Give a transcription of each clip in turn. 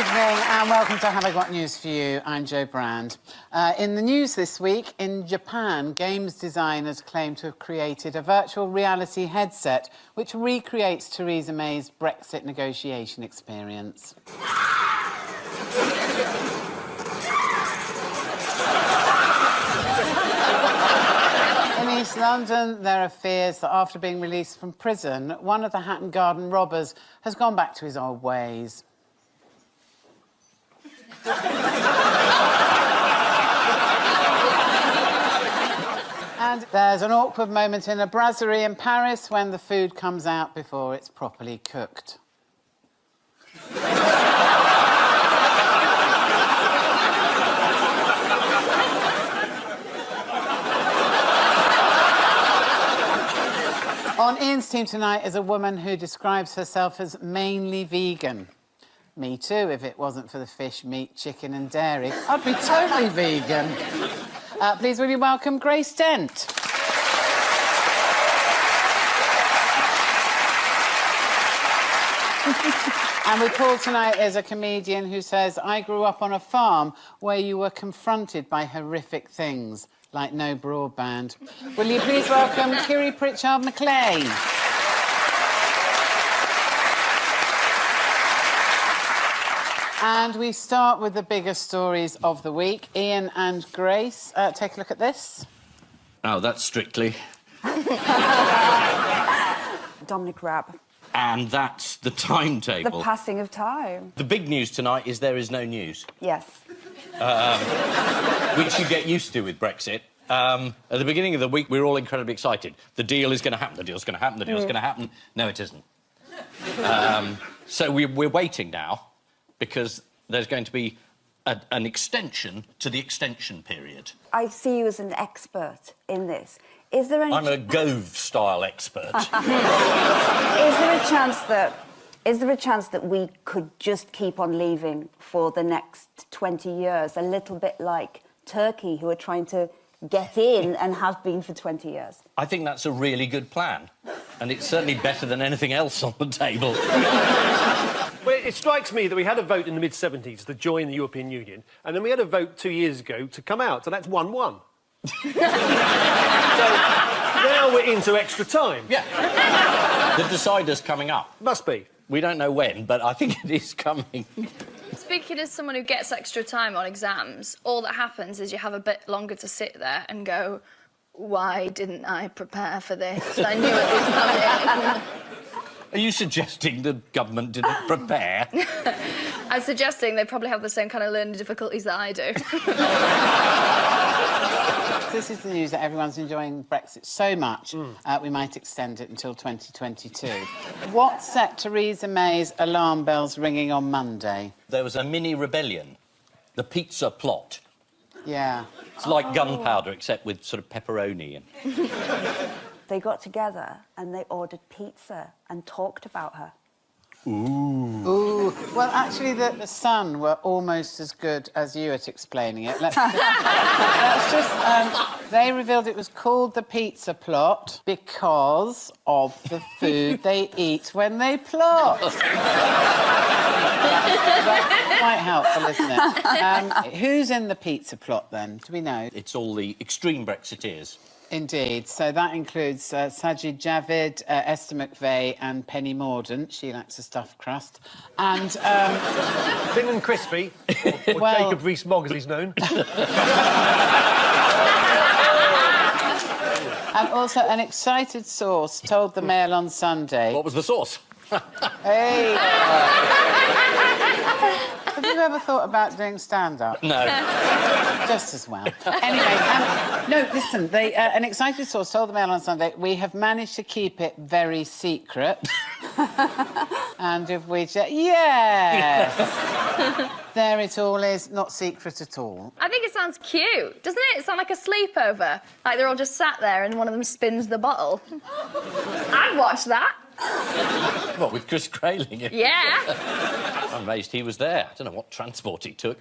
evening and welcome to Have I Got News For You. I'm Jo Brand. In the news this week, in Japan, games designers claim to have created a virtual reality headset which recreates Theresa May's Brexit negotiation experience. In East London, there are fears that after being released from prison, one of the Hatton Garden robbers has gone back to his old ways. And there's an awkward moment in a brasserie in Paris when the food comes out before it's properly cooked. On Ian's team tonight is a woman who describes herself as mainly vegan. Me too, if it wasn't for the fish, meat, chicken and dairy. I'd be totally vegan. Please will you welcome Grace Dent. And with Paul tonight is a comedian who says, I grew up on a farm where you were confronted by horrific things, like no broadband. Will you please welcome Kiri Pritchard-McLean. And we start with the biggest stories of the week. Ian and Grace, take a look at this. Oh, that's Strictly. Dominic Raab. And that's the timetable. The passing of time. The big news tonight is there is no news. Yes. Which you get used to with Brexit. At the beginning of the week, we were all incredibly excited. The deal is going to happen, the deal's going to happen, the deal's going to happen. No, it isn't. So we're waiting now, because there's going to be an extension to the extension period. I see you as an expert in this. Is there any... I'm a Gove-style expert. Is there a chance that we could just keep on leaving for the next 20 years, a little bit like Turkey, who are trying to get in and have been for 20 years? I think that's a really good plan, and it's certainly better than anything else on the table. Well, it strikes me that we had a vote in the mid-'70s to join the European Union, and then we had a vote 2 years ago to come out, so that's 1-1. So now we're into extra time. Yeah. The decider's coming up. Must be. We don't know when, but I think it is coming. Speaking as someone who gets extra time on exams, all that happens is you have a bit longer to sit there and go, why didn't I prepare for this? I knew it was coming. Are you suggesting the government didn't prepare? I'm suggesting they probably have the same kind of learning difficulties that I do. This is the news that everyone's enjoying Brexit so much, we might extend it until 2022. What set Theresa May's alarm bells ringing on Monday? There was a mini rebellion, the pizza plot. Yeah. It's like gunpowder, except with sort of pepperoni. They got together and they ordered pizza and talked about her. Ooh. Well, actually, the Sun were almost as good as you at explaining it. They revealed it was called the pizza plot because of the food they eat when they plot. That's quite helpful, isn't it? Who's in the pizza plot, then? Do we know? It's all the extreme Brexiteers. Indeed. So that includes Sajid Javid, Esther McVeigh and Penny Mordaunt. She likes a stuffed crust. And... Thin and crispy, or well... Jacob Rees-Mogg, as he's known. And also an excited source told the Mail on Sunday... What was the source? Hey! Have you ever thought about doing stand-up? No. Just as well. Anyway, no, listen, an excited source told the Mail on Sunday, we have managed to keep it very secret. And if we just... Yes! There it all is, not secret at all. I think it sounds cute, doesn't it? It sounds like a sleepover. Like they're all just sat there and one of them spins the bottle. I'd watch that. What, with Chris Grayling? Yeah. I'm amazed he was there. I don't know what transport he took.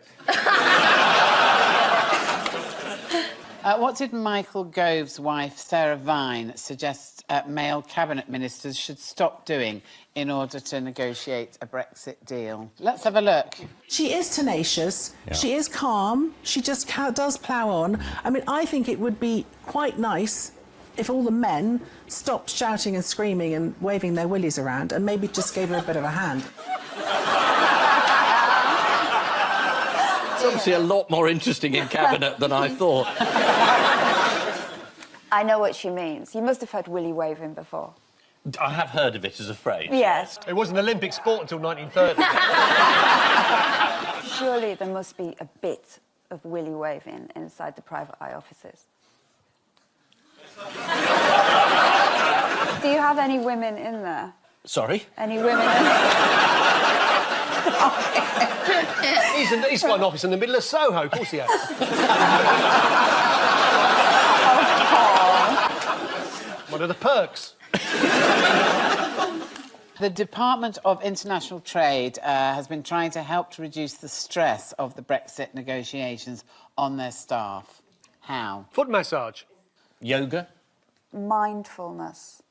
What did Michael Gove's wife, Sarah Vine, suggest male cabinet ministers should stop doing in order to negotiate a Brexit deal? Let's have a look. She is tenacious, she is calm, she just does plough on. I mean, I think it would be quite nice if all the men stopped shouting and screaming and waving their willies around and maybe just gave her a bit of a hand. It's obviously a lot more interesting in cabinet than I thought. I know what she means. You must have heard willy waving before. I have heard of it as a phrase. Yes. It was an Olympic sport until 1930. Surely there must be a bit of willy waving inside the private eye offices. Do you have any women in there? Sorry? Any women in there? He's got an office in the middle of Soho, of course he has. One of the perks. The Department of International Trade has been trying to help to reduce the stress of the Brexit negotiations on their staff. How? Foot massage. Yoga? Mindfulness.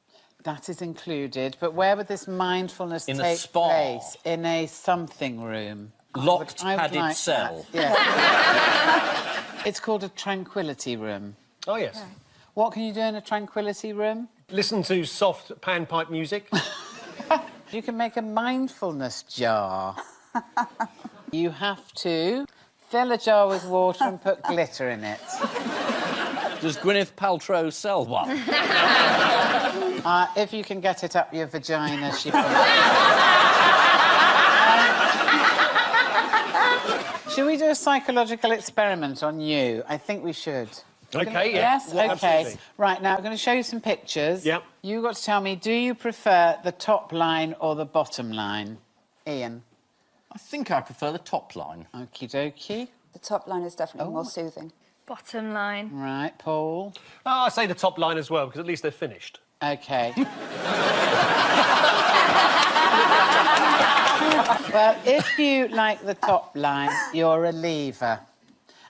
That is included, but where would this mindfulness In a take spa. place? In a something room. Locked, I would padded like cell? that, yeah. It's called a tranquility room. Oh, yes. What can you do in a tranquility room? Listen to soft panpipe music. You can make a mindfulness jar. You have to fill a jar with water and put glitter in it. Does Gwyneth Paltrow sell one? If you can get it up your vagina, she Should we do a psychological experiment on you? I think we should. OK, yeah. Yes? Yeah, OK. absolutely. Right, now I'm going to show you some pictures. Yep. You've got to tell me, do you prefer the top line or the bottom line? Ian? I think I prefer the top line. Okie dokie. The top line is definitely more soothing. Bottom line. Right, Paul? Oh, I say the top line as well, because at least they're finished. OK. Well, if you like the top line, you're a leaver.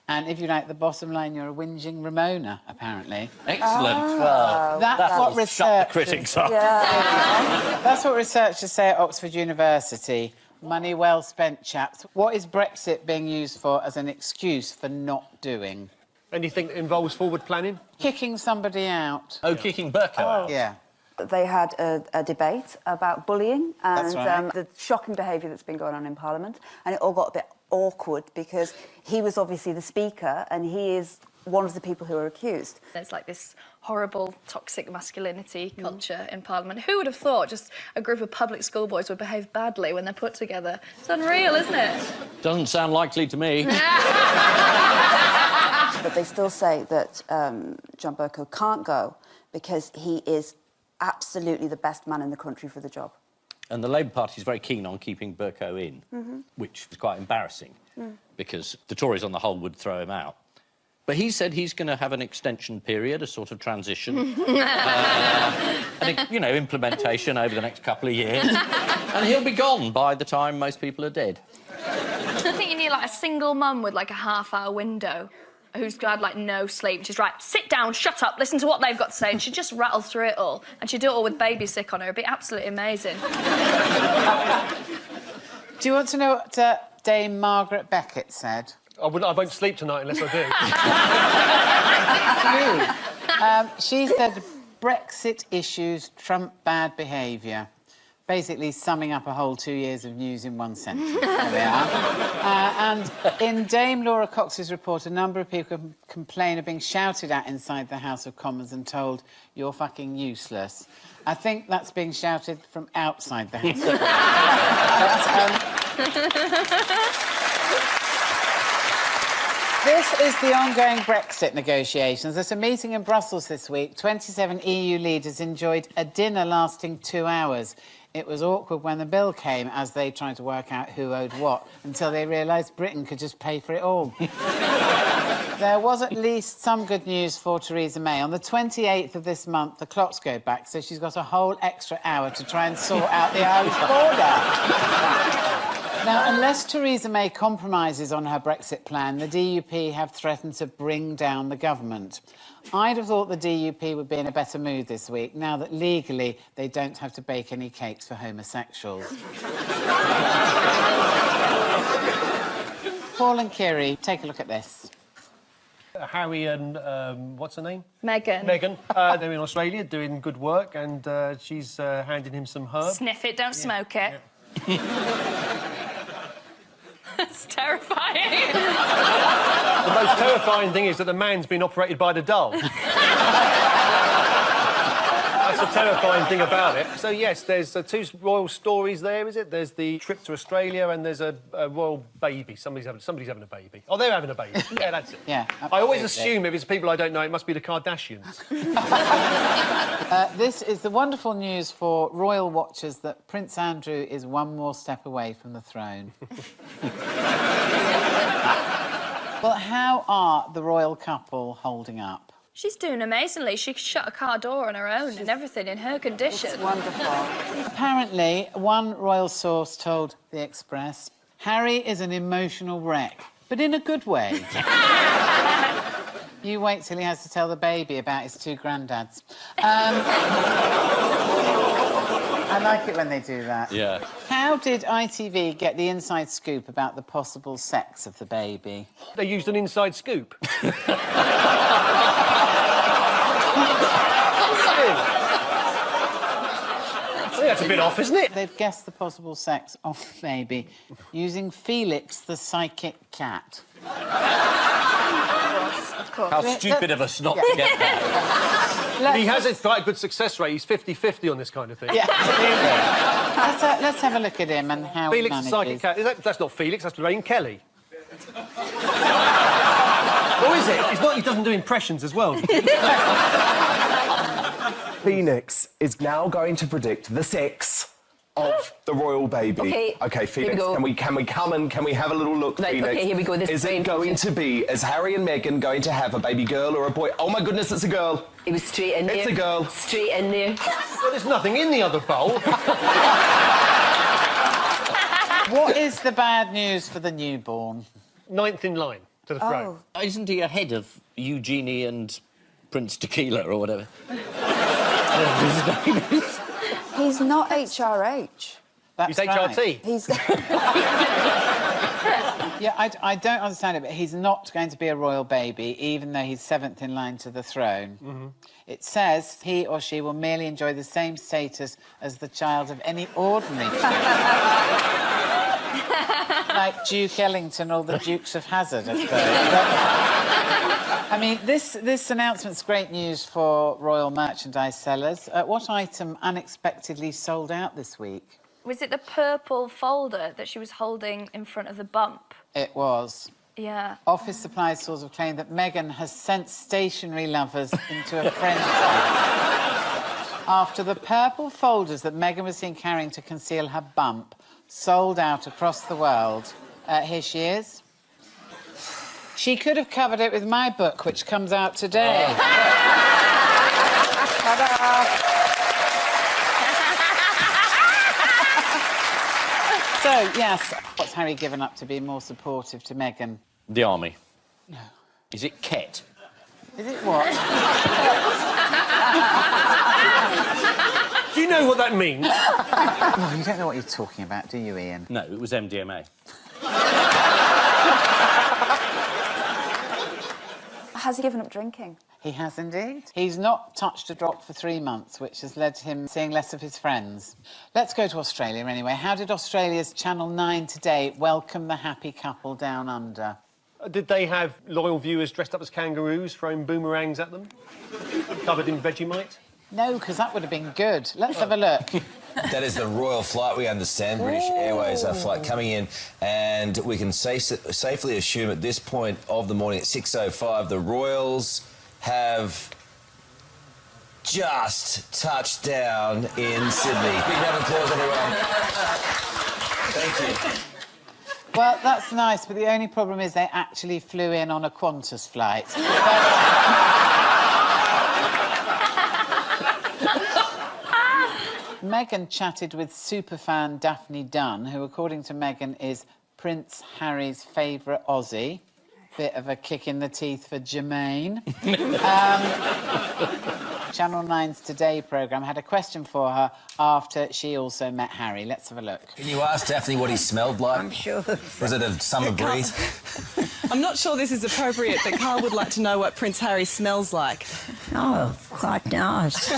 And if you like the bottom line, you're a whinging Ramona, apparently. Excellent. Well, That's what will shut the researchers... critics up. That's what researchers say at Oxford University. Money well spent, chaps. What is Brexit being used for as an excuse for not doing? Anything that involves forward planning? Kicking somebody out. Oh, kicking Burko out. Yeah. They had a debate about bullying and That's right. the shocking behaviour that's been going on in Parliament, and it all got a bit awkward because he was obviously the Speaker and he is one of the people who are accused. There's like this horrible toxic masculinity culture in Parliament. Who would have thought just a group of public school boys would behave badly when they're put together? It's unreal, isn't it? Doesn't sound likely to me. But they still say that John Bercow can't go because he is absolutely the best man in the country for the job. And the Labour Party is very keen on keeping Bercow in, which is quite embarrassing, because the Tories on the whole would throw him out. But he said he's going to have an extension period, a sort of transition, and, you know, implementation over the next couple of years. And he'll be gone by the time most people are dead. I think you need like a single mum with like a half-hour window who's had like no sleep. She's right, sit down, shut up, listen to what they've got to say, and she'd just rattle through it all. And she'd do it all with baby sick on her. It'd be absolutely amazing. Do you want to know what Dame Margaret Beckett said? I won't sleep tonight unless I do. She said Brexit issues trump bad behaviour. Basically summing up a whole 2 years of news in one sentence. There we are. And in Dame Laura Cox's report, a number of people complain of being shouted at inside the House of Commons and told, you're fucking useless. I think that's being shouted from outside the House of Commons. This is the ongoing Brexit negotiations. At a meeting in Brussels this week, 27 EU leaders enjoyed a dinner lasting 2 hours. It was awkward when the bill came, as they tried to work out who owed what, until they realised Britain could just pay for it all. There was at least some good news for Theresa May. On the 28th of this month, the clocks go back, so she's got a whole extra hour to try and sort out the Irish border. Now, unless Theresa May compromises on her Brexit plan, the DUP have threatened to bring down the government. I'd have thought the DUP would be in a better mood this week, now that legally they don't have to bake any cakes for homosexuals. Paul and Kiri, take a look at this. Harry and, what's her name? Meghan. Meghan. They're in Australia doing good work, and she's handing him some herbs. Sniff it, don't smoke it. It's terrifying. The most terrifying thing is that the man's been operated by the doll. That's the terrifying thing about it. So, yes, there's two royal stories there, is it? There's the trip to Australia and there's a royal baby. Somebody's having a baby. Oh, they're having a baby. Yeah, that's it. Yeah, I always absolutely. assume if it's people I don't know, it must be the Kardashians. This is the wonderful news for royal watchers that Prince Andrew is one more step away from the throne. Well, how are the royal couple holding up? She's doing amazingly. She could shut a car door on her own and everything in her condition. It's wonderful. Apparently, one royal source told The Express, Harry is an emotional wreck, but in a good way. You wait till he has to tell the baby about his two granddads. I like it when they do that. Yeah. How did ITV get the inside scoop about the possible sex of the baby? They used an inside scoop. I think that's a bit off, isn't it? They've guessed the possible sex of the baby using Felix the psychic cat. Of course. How stupid of us not to get that. He has quite a good success rate. He's 50-50 on this kind of thing. Yeah. Let's have a look at him and how Felix he the manages. psychic cat. That's not Felix, that's Lorraine Kelly. Or is it? He doesn't do impressions as well. Phoenix is now going to predict the sex of the royal baby. Okay, Phoenix, here we go. can we have a little look, Right, Phoenix? okay, here we go, this is is it going to be, is Harry and Meghan going to have a baby girl or a boy? Oh my goodness, it's a girl. It was straight in there. It's a girl. Straight in there. Well, there's nothing in the other bowl. What is the bad news for the newborn? 9th in line to the throne. Isn't he ahead of Eugenie and Prince Tequila or whatever? He's not HRH. That's He's right. HRT. He's... Yeah, I don't understand it, but he's not going to be a royal baby, even though he's 7th in line to the throne. Mm-hmm. It says he or she will merely enjoy the same status as the child of any ordinary child. Like Duke Ellington or the Dukes of Hazzard, I suppose. But, I mean, this announcement's great news for royal merchandise sellers. What item unexpectedly sold out this week? Was it the purple folder that she was holding in front of the bump? It was. Yeah. Office supply stores have claimed that Meghan has sent stationery lovers into a frenzy after the purple folders that Meghan was seen carrying to conceal her bump sold out across the world. Here she is. She could have covered it with my book, which comes out today. Ta-da! So, yes, what's Harry given up to be more supportive to Meghan? The army. No. Is it Ket? Is it what? Do you know what that means? Oh, you don't know what you're talking about, do you, Ian? No, it was MDMA. Has he given up drinking? He has indeed. He's not touched a drop for 3 months, which has led to him seeing less of his friends. Let's go to Australia anyway. How did Australia's Channel 9 today welcome the happy couple down under? Did they have loyal viewers dressed up as kangaroos throwing boomerangs at them? Covered in Vegemite? No, because that would have been good. Let's have a look. That is the royal flight, we understand. British Airways flight coming in, and we can safely assume at this point of the morning at 6:05, the royals have just touched down in Sydney. Big round of applause, everyone. Thank you. Well, that's nice, but the only problem is they actually flew in on a Qantas flight. Meghan chatted with superfan Daphne Dunn, who, according to Meghan, is Prince Harry's favourite Aussie. Bit of a kick in the teeth for Jermaine. Channel 9's Today programme had a question for her after she also met Harry. Let's have a look. Can you ask Daphne what he smelled like? I'm sure. Was it a summer breeze? I'm not sure this is appropriate, but Carl would like to know what Prince Harry smells like. Oh, quite nice.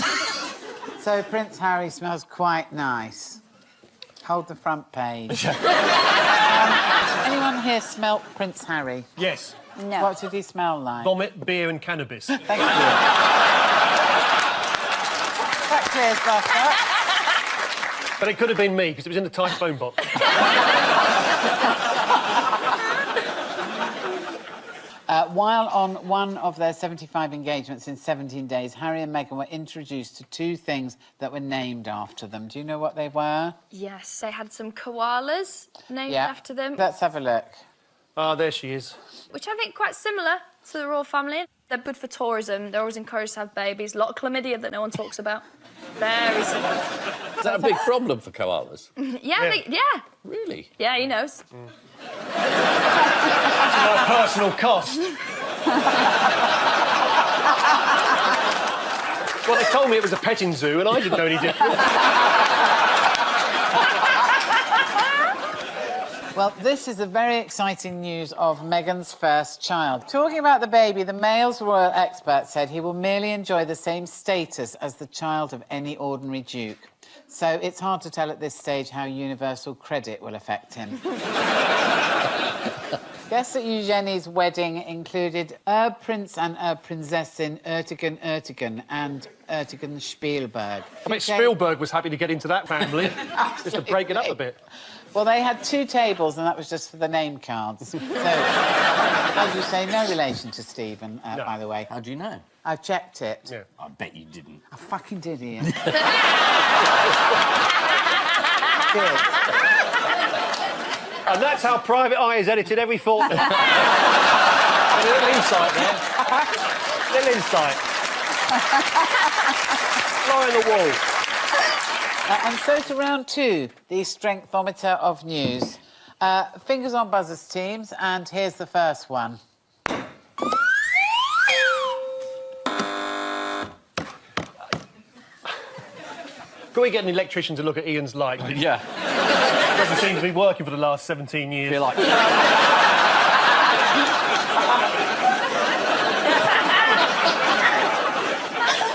So Prince Harry smells quite nice. Hold the front page. Anyone here smelt Prince Harry? Yes. No. What did he smell like? Vomit, beer and cannabis. Thank you. That clears that up. But it could have been me, because it was in the typhoon box. While on one of their 75 engagements in 17 days, Harry and Meghan were introduced to two things that were named after them. Do you know what they were? Yes, they had some koalas named after them, Let's have a look. Ah, there she is. which I think quite similar to the royal family. They're good for tourism. They're always encouraged to have babies. A lot of chlamydia that no one talks about. Very similar. Is that a big problem for koalas? Yeah. Really? Yeah, he knows. To my personal cost. Well, they told me it was a petting zoo, and I didn't know any different. Well, this is the very exciting news of Meghan's first child. Talking about the baby, the Mail's royal expert said he will merely enjoy the same status as the child of any ordinary duke. So it's hard to tell at this stage how universal credit will affect him. Guess that Eugenie's wedding included Prince and Prinzessin Ertigan and Ertigan Spielberg. I bet Spielberg was happy to get into that family, just to break it up a bit. Well, they had two tables, and that was just for the name cards. So, as you say, no relation to Stephen, No. by the way. How do you know? I've checked it. Yeah. I bet you didn't. I fucking did, Ian. Did. And that's how Private Eye is edited every fortnight. A little insight there. Little insight. Fly on the wall. And so to round two, the strengthometer of news. Fingers on buzzers, teams, and here's the first one. Can we get an electrician to look at Ian's light? Yeah. Doesn't seem to be working for the last 17 years. Feel like...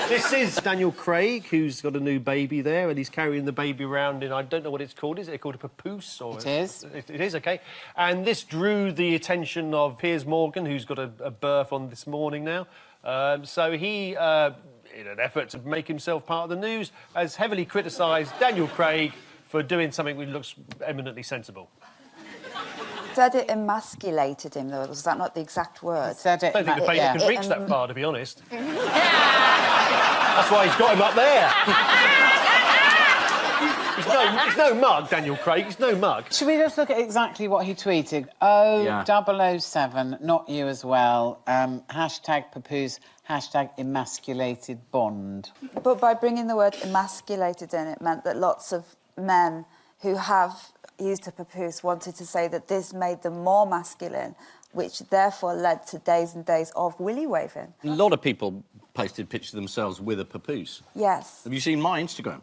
This is Daniel Craig, who's got a new baby there, and he's carrying the baby around in, I don't know what it's called. Is it called a papoose? Or It is. It is, OK. And this drew the attention of Piers Morgan, who's got a birth on this morning now. So he, in an effort to make himself part of the news, has heavily criticised Daniel Craig for doing something which looks eminently sensible. Said it emasculated him, though. Was that not the exact word? Said it. I don't think the baby yeah. can reach that far, to be honest. That's why he's got him up there. He's no mug, Daniel Craig. He's no mug. Should we just look at exactly what he tweeted? 007, not you as well. Hashtag papoose, hashtag emasculated bond. But by bringing the word emasculated in, it meant that lots of men who have used a papoose wanted to say that this made them more masculine, which therefore led to days and days of willy waving. A lot of people posted pictures of themselves with a papoose. Yes. Have you seen my Instagram?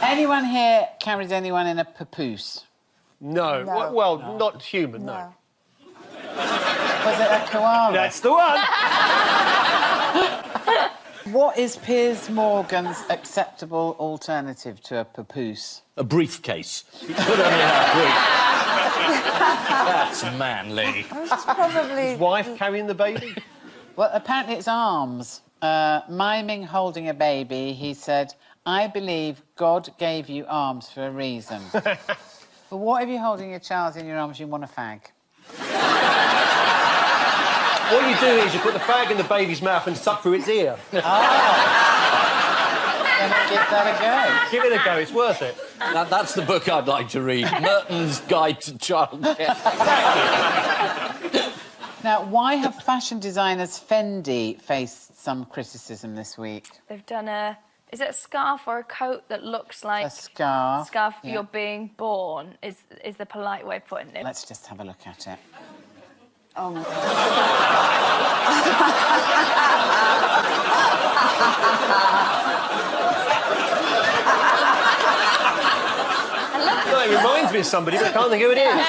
Anyone here carried anyone in a papoose? No. No. Well, not human, no. Was it a koala? That's the one! What is Piers Morgan's acceptable alternative to a papoose? A briefcase. You put on a brief. That's manly. It's probably... Wife carrying the baby? Well, apparently it's arms. Miming holding a baby, he said, I believe God gave you arms for a reason. But what if you're holding your child in your arms and you want a fag? What you do is you put the fag in the baby's mouth and suck through its ear. Then give that a go. Give it a go, it's worth it. That's the book I'd like to read. Merton's Guide to Childcare. Now, why have fashion designers Fendi faced some criticism this week? They've done a Is it a scarf or a coat that looks like... A scarf. Scarf yeah. you're being born, is the polite way of putting it. Let's just have a look at it. Oh my God. No, it reminds me of somebody, but I can't think who it is.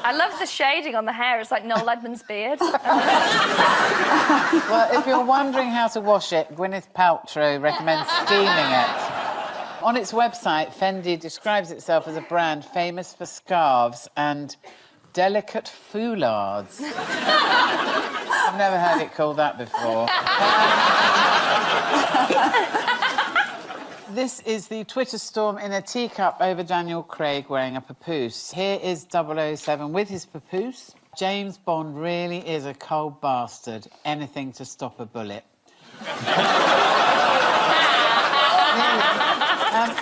I love the shading on the hair. It's like Noel Edmonds' beard. Well, if you're wondering how to wash it, Gwyneth Paltrow recommends steaming it. On its website, Fendi describes itself as a brand famous for scarves and delicate foulards. I've never heard it called that before. This is the Twitter storm in a teacup over Daniel Craig wearing a papoose. Here is 007 with his papoose. James Bond really is a cold bastard. Anything to stop a bullet.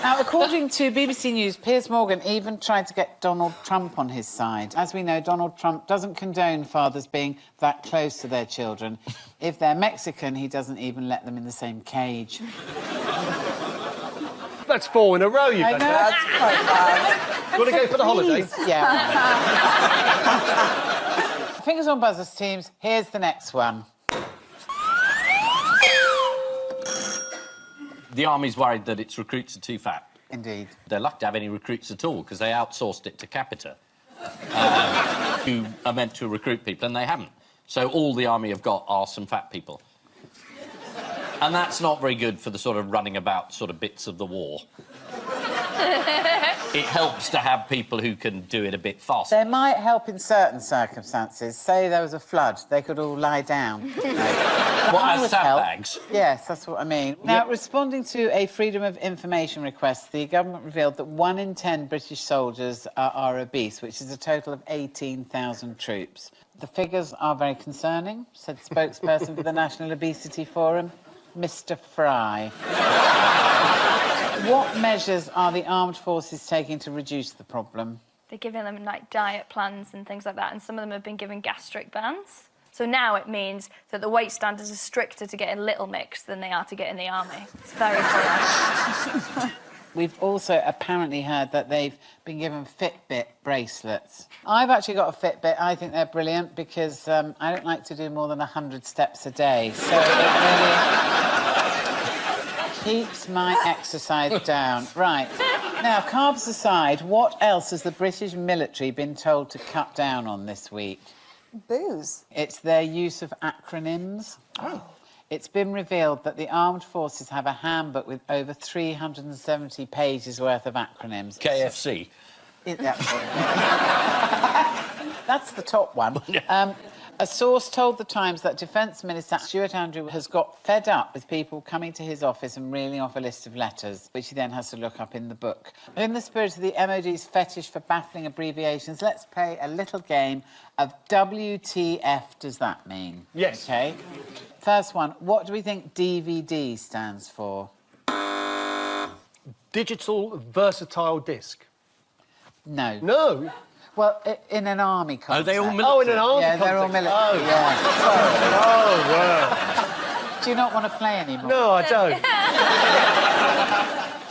Now, according to BBC News, Piers Morgan even tried to get Donald Trump on his side. As we know, Donald Trump doesn't condone fathers being that close to their children. If they're Mexican, he doesn't even let them in the same cage. That's 4 in a row you've had. That's quite bad. Do you want to go for the holiday? Yeah. Fingers on buzzers, teams. Here's the next one. The army's worried that its recruits are too fat. Indeed. They're lucky to have any recruits at all, because they outsourced it to Capita, who are meant to recruit people, and they haven't. So all the army have got are some fat people. And that's not very good for the sort of running about sort of bits of the war. It helps to have people who can do it a bit faster. They might help in certain circumstances. Say there was a flood, they could all lie down. What, as sandbags? Yes, that's what I mean. Now, responding to a Freedom of Information request, the government revealed that 1 in 10 British soldiers are obese, which is a total of 18,000 troops. The figures are very concerning, said spokesperson for the National Obesity Forum, Mr. Fry. What measures are the armed forces taking to reduce the problem? They're giving them, like, diet plans and things like that, and some of them have been given gastric bans. So now it means that the weight standards are stricter to get in Little Mix than they are to get in the army. It's very funny. We've also apparently heard that they've been given Fitbit bracelets. I've actually got a Fitbit. I think they're brilliant because I don't like to do more than 100 steps a day. So it really keeps my exercise down. Right. Now, carbs aside, what else has the British military been told to cut down on this week? Booze. It's their use of acronyms. Oh. It's been revealed that the armed forces have a handbook with over 370 pages worth of acronyms. KFC. That's the top one. A source told The Times that Defence Minister Stuart Andrew has got fed up with people coming to his office and reeling off a list of letters, which he then has to look up in the book. In the spirit of the MOD's fetish for baffling abbreviations, let's play a little game of WTF does that mean? Yes. OK. First one, what do we think DVD stands for? Digital versatile disc. No. No. Well, in an army context. Oh, they all military? Oh, in an army Yeah, they're all context. military. Oh. Yeah. Oh, wow. Do you not want to play anymore? No, I don't.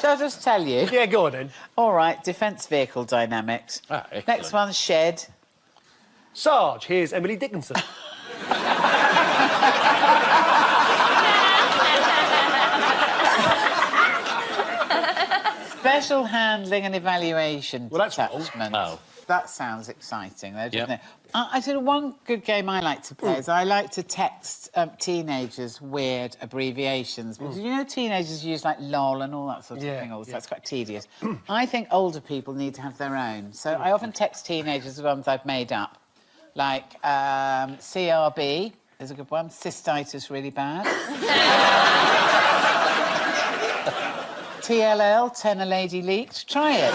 Shall I just tell you? Yeah, go on then. All right, defence vehicle dynamics. Ah, excellent. Next one, shed. Sarge, here's Emily Dickinson. Special handling and evaluation Well, that's wrong. detachment. Oh. That sounds exciting, though, doesn't Yep. it? I tell you, one good game I like to play is I like to text teenagers weird abbreviations. Because you know teenagers use, like, LOL and all that sort of thing all the time. It's quite tedious. I think older people need to have their own. So I often text teenagers the ones I've made up. Like, CRB is a good one. Cystitis, really bad. TLL, 10 a lady leaked. Try it.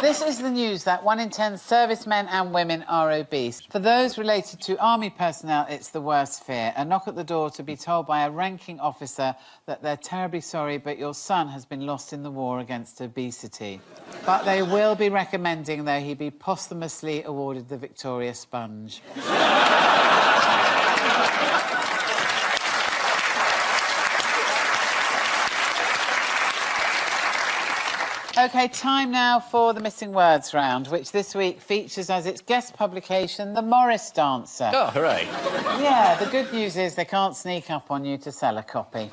This is the news that 1 in 10 servicemen and women are obese. For those related to army personnel, it's the worst fear. A knock at the door to be told by a ranking officer that they're terribly sorry, but your son has been lost in the war against obesity. But they will be recommending, though, he be posthumously awarded the Victoria Sponge. OK, time now for the Missing Words round, which this week features as its guest publication, The Morris Dancer. Oh, hooray. Yeah, the good news is they can't sneak up on you to sell a copy.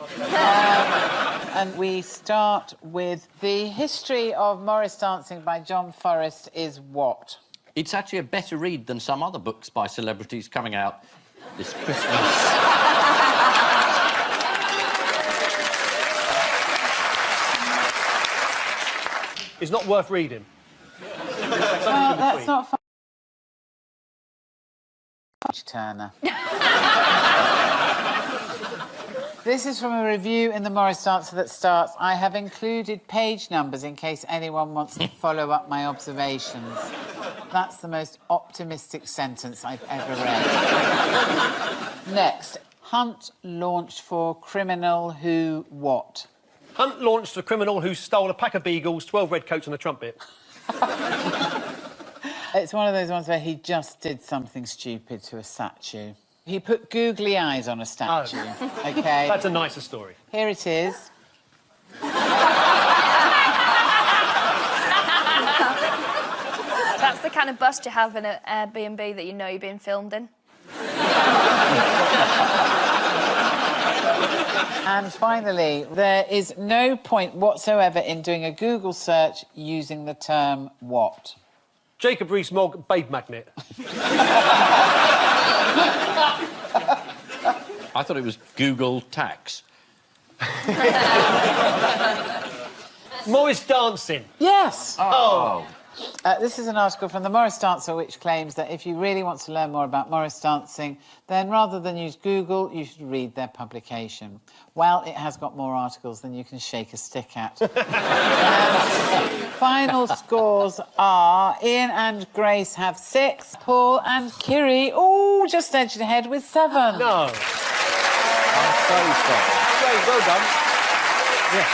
And we start with the history of Morris dancing by John Forrest is what? It's actually a better read than some other books by celebrities coming out this Christmas. It's not worth reading. Well, that's not Turner. This is from a review in the Morris Dancer that starts, I have included page numbers in case anyone wants to follow up my observations. That's the most optimistic sentence I've ever read. Next, Hunt launched for criminal who what? Hunt launched a criminal who stole a pack of beagles, 12 red coats and a trumpet. It's one of those ones where he just did something stupid to a statue. He put googly eyes on a statue, OK? That's a nicer story. Here it is. That's the kind of bust you have in an Airbnb that you know you're being filmed in. And finally, there is no point whatsoever in doing a Google search using the term what? Jacob Rees-Mogg, babe magnet. I thought it was Google tax. Morris dancing. Yes! Oh. This is an article from the Morris Dancer which claims that if you really want to learn more about Morris dancing, then rather than use Google, you should read their publication. Well, it has got more articles than you can shake a stick at. Final scores are Ian and Grace have 6, Paul and Kiri, just edged ahead with 7. No. I'm so sorry. Great, well done. Yes.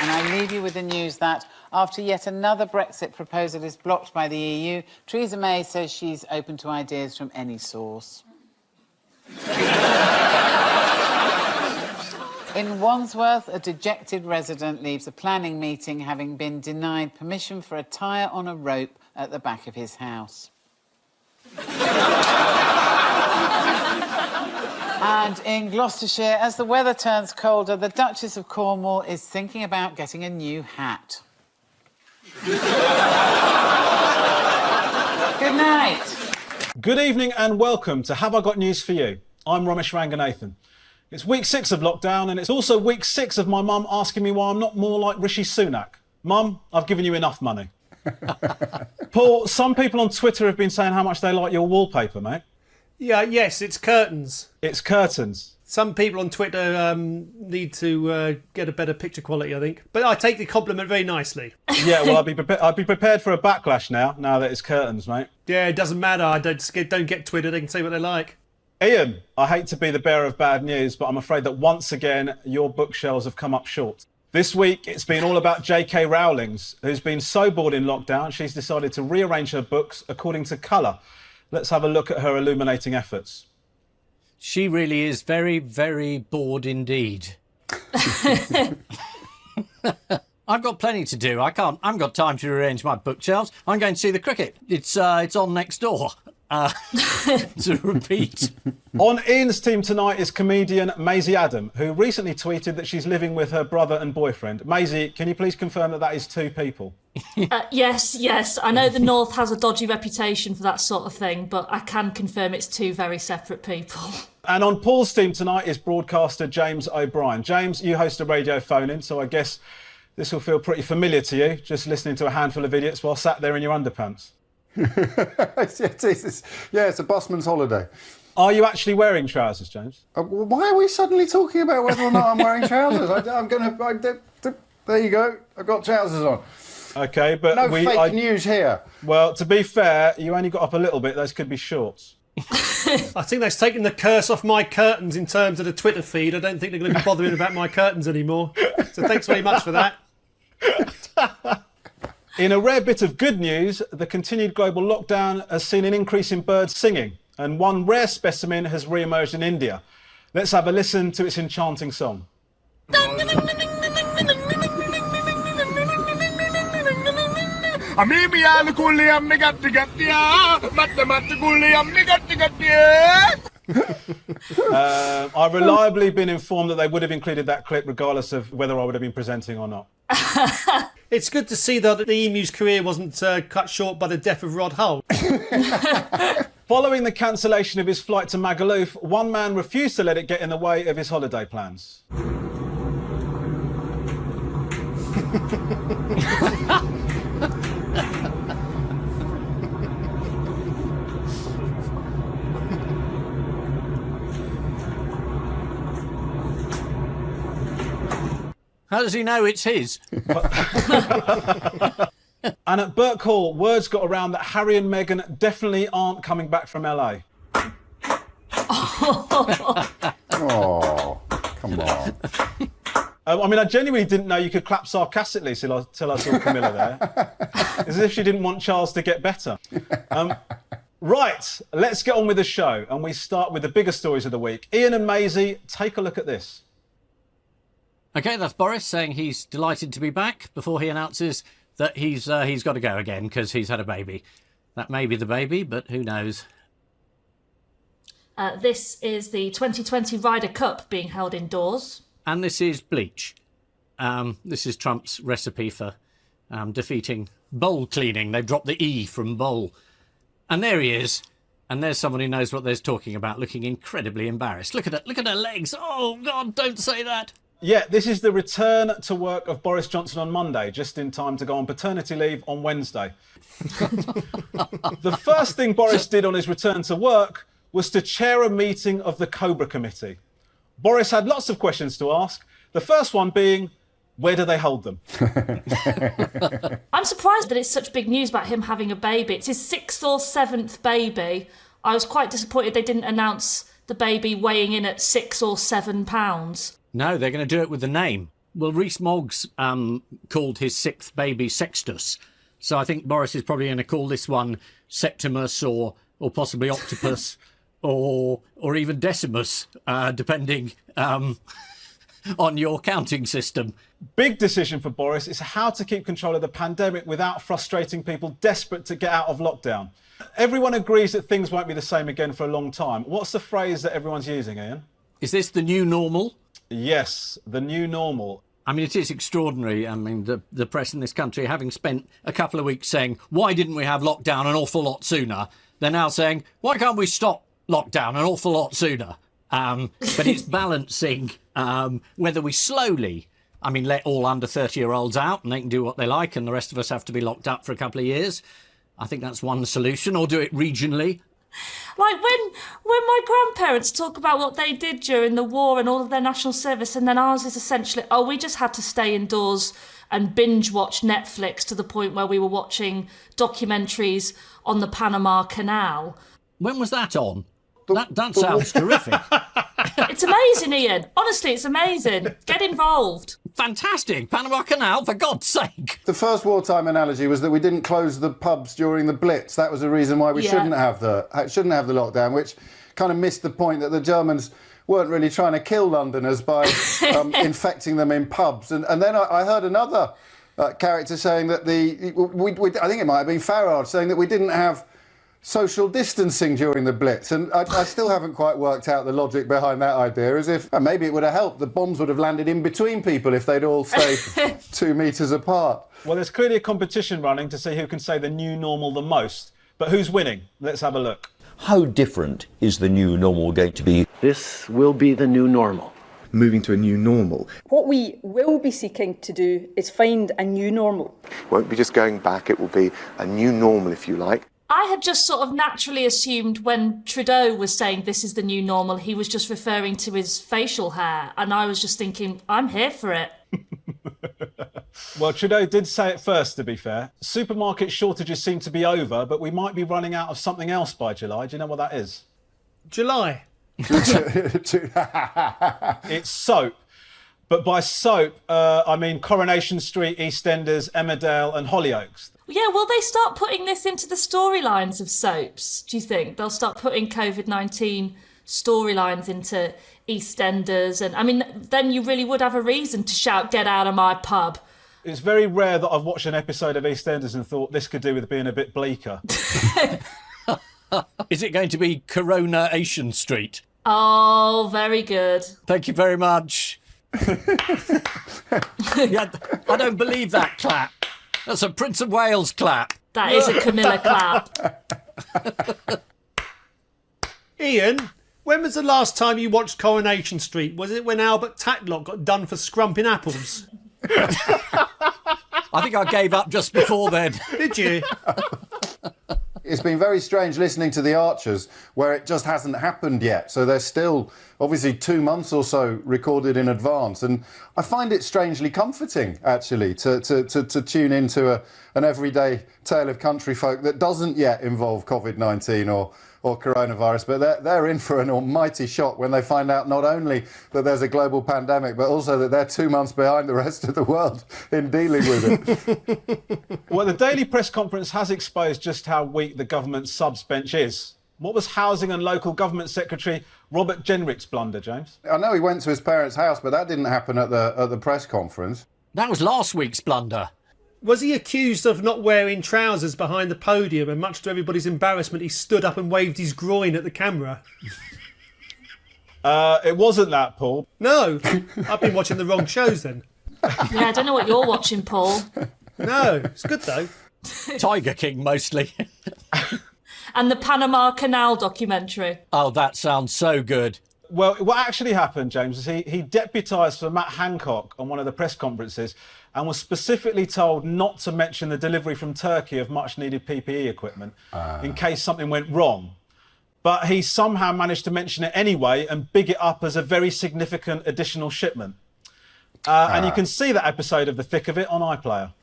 And I leave you with the news that after yet another Brexit proposal is blocked by the EU, Theresa May says she's open to ideas from any source. In Wandsworth, a dejected resident leaves a planning meeting having been denied permission for a tyre on a rope at the back of his house. And in Gloucestershire, as the weather turns colder, the Duchess of Cornwall is thinking about getting a new hat. Good night. Good evening and welcome to Have I Got News For You? I'm Ramesh Ranganathan. It's week 6 of lockdown and it's also week 6 of my mum asking me why I'm not more like Rishi Sunak. Mum, I've given you enough money. Paul, some people on Twitter have been saying how much they like your wallpaper, mate. Yes, it's curtains. It's curtains. Some people on Twitter need to get a better picture quality, I think. But I take the compliment very nicely. Yeah, well, I'd be prepared for a backlash now that it's curtains, mate. Yeah, it doesn't matter. I don't get Twitter. They can say what they like. Ian, I hate to be the bearer of bad news, but I'm afraid that once again, your bookshelves have come up short. This week, it's been all about J.K. Rowling's, who's been so bored in lockdown, she's decided to rearrange her books according to colour. Let's have a look at her illuminating efforts. She really is very, very bored indeed. I've got plenty to do. I haven't got time to rearrange my bookshelves. I'm going to see the cricket. It's on next door. To repeat. On Ian's team tonight is comedian Maisie Adam, who recently tweeted that she's living with her brother and boyfriend. Maisie, can you please confirm that is 2 people? Yes. I know the North has a dodgy reputation for that sort of thing, but I can confirm it's 2 very separate people. And on Paul's team tonight is broadcaster James O'Brien. James, you host a radio phone-in, so I guess this will feel pretty familiar to you, just listening to a handful of idiots while sat there in your underpants. It's a busman's holiday. Are you actually wearing trousers, James? Why are we suddenly talking about whether or not I'm wearing trousers? There you go. I've got trousers on. OK, but No fake news here. Well, to be fair, you only got up a little bit. Those could be shorts. I think that's taken the curse off my curtains in terms of the Twitter feed. I don't think they're going to be bothering about my curtains anymore. So thanks very much for that. In a rare bit of good news, the continued global lockdown has seen an increase in birds singing, and one rare specimen has re-emerged in India. Let's have a listen to its enchanting song. I've reliably been informed that they would have included that clip regardless of whether I would have been presenting or not. It's good to see, though, that the emu's career wasn't cut short by the death of Rod Hull. Following the cancellation of his flight to Magaluf, one man refused to let it get in the way of his holiday plans. How does he know it's his? And at Burke Hall, words got around that Harry and Meghan definitely aren't coming back from LA. Oh, come on. I mean, I genuinely didn't know you could clap sarcastically till I saw Camilla there. As if she didn't want Charles to get better. Right, let's get on with the show. And we start with the bigger stories of the week. Ian and Maisie, take a look at this. OK, that's Boris saying he's delighted to be back before he announces that he's got to go again because he's had a baby. That may be the baby, but who knows? This is the 2020 Ryder Cup being held indoors. And this is bleach. This is Trump's recipe for defeating bowl cleaning. They've dropped the E from bowl. And there he is. And there's someone who knows what they're talking about, looking incredibly embarrassed. Look at her legs. Oh, God, don't say that. Yeah, this is the return to work of Boris Johnson on Monday, just in time to go on paternity leave on Wednesday. The first thing Boris did on his return to work was to chair a meeting of the Cobra Committee. Boris had lots of questions to ask, the first one being, where do they hold them? I'm surprised that it's such big news about him having a baby. It's his 6th or 7th baby. I was quite disappointed they didn't announce the baby weighing in at 6 or 7 pounds. No, they're going to do it with the name. Well, Rees Moggs called his 6th baby Sextus. So I think Boris is probably going to call this one Septimus or possibly Octopus or even Decimus, depending on your counting system. Big decision for Boris is how to keep control of the pandemic without frustrating people desperate to get out of lockdown. Everyone agrees that things won't be the same again for a long time. What's the phrase that everyone's using, Ian? Is this the new normal? Yes, the new normal. I mean, it is extraordinary. I mean, the press in this country, having spent a couple of weeks saying, why didn't we have lockdown an awful lot sooner? They're now saying, why can't we stop lockdown an awful lot sooner? But it's balancing whether we slowly, let all under 30-year-olds out and they can do what they like and the rest of us have to be locked up for a couple of years. I think that's one solution, or do it regionally. Like when my grandparents talk about what they did during the war and all of their national service, and then ours is essentially, we just had to stay indoors and binge watch Netflix to the point where we were watching documentaries on the Panama Canal. When was that on? That sounds terrific. It's amazing, Ian. Honestly, it's amazing. Get involved. Fantastic. Panama Canal, for God's sake. The first wartime analogy was that we didn't close the pubs during the Blitz. That was the reason why we shouldn't have the lockdown, which kind of missed the point that the Germans weren't really trying to kill Londoners by infecting them in pubs. And then I heard another character saying that I think it might have been Farage, saying that we didn't have social distancing during the Blitz, and I still haven't quite worked out the logic behind that idea, as if maybe it would have helped. The bombs would have landed in between people if they'd all stayed 2 metres apart. Well, there's clearly a competition running to see who can say the new normal the most. But who's winning? Let's have a look. How different is the new normal going to be? This will be the new normal. Moving to a new normal. What we will be seeking to do is find a new normal. Won't be just going back, it will be a new normal, if you like. I had just sort of naturally assumed when Trudeau was saying this is the new normal, he was just referring to his facial hair. And I was just thinking, I'm here for it. Well, Trudeau did say it first, to be fair. Supermarket shortages seem to be over, but we might be running out of something else by July. Do you know what that is? July. It's soap. But by soap, I mean Coronation Street, EastEnders, Emmerdale and Hollyoaks. Yeah, will they start putting this into the storylines of soaps, do you think? They'll start putting COVID-19 storylines into EastEnders, and I mean, then you really would have a reason to shout, "Get out of my pub." It's very rare that I've watched an episode of EastEnders and thought this could do with being a bit bleaker. Is it going to be Coronation Street? Oh, very good. Thank you very much. Yeah, I don't believe that clap. That's a Prince of Wales clap. That is a Camilla clap. Ian, when was the last time you watched Coronation Street? Was it when Albert Tatlock got done for scrumping apples? I think I gave up just before then. Did you? It's been very strange listening to the Archers, where it just hasn't happened yet. So they're still, obviously, 2 months or so recorded in advance. And I find it strangely comforting, actually, to tune into an everyday tale of country folk that doesn't yet involve COVID-19 or coronavirus. But they're in for an almighty shock when they find out not only that there's a global pandemic, but also that they're 2 months behind the rest of the world in dealing with it. Well, the daily press conference has exposed just how weak the government subs bench is. What was Housing and Local Government Secretary Robert Jenrick's blunder, James? I know he went to his parents' house, but that didn't happen at the press conference. That was last week's blunder. Was he accused of not wearing trousers behind the podium, and much to everybody's embarrassment, he stood up and waved his groin at the camera? It wasn't that, Paul. No, I've been watching the wrong shows then. Yeah, I don't know what you're watching, Paul. No, it's good though. Tiger King, mostly. And the Panama Canal documentary. Oh, that sounds so good. Well, what actually happened, James, is he deputised for Matt Hancock on one of the press conferences and was specifically told not to mention the delivery from Turkey of much-needed PPE equipment in case something went wrong. But he somehow managed to mention it anyway and big it up as a very significant additional shipment. And you can see that episode of The Thick of It on iPlayer.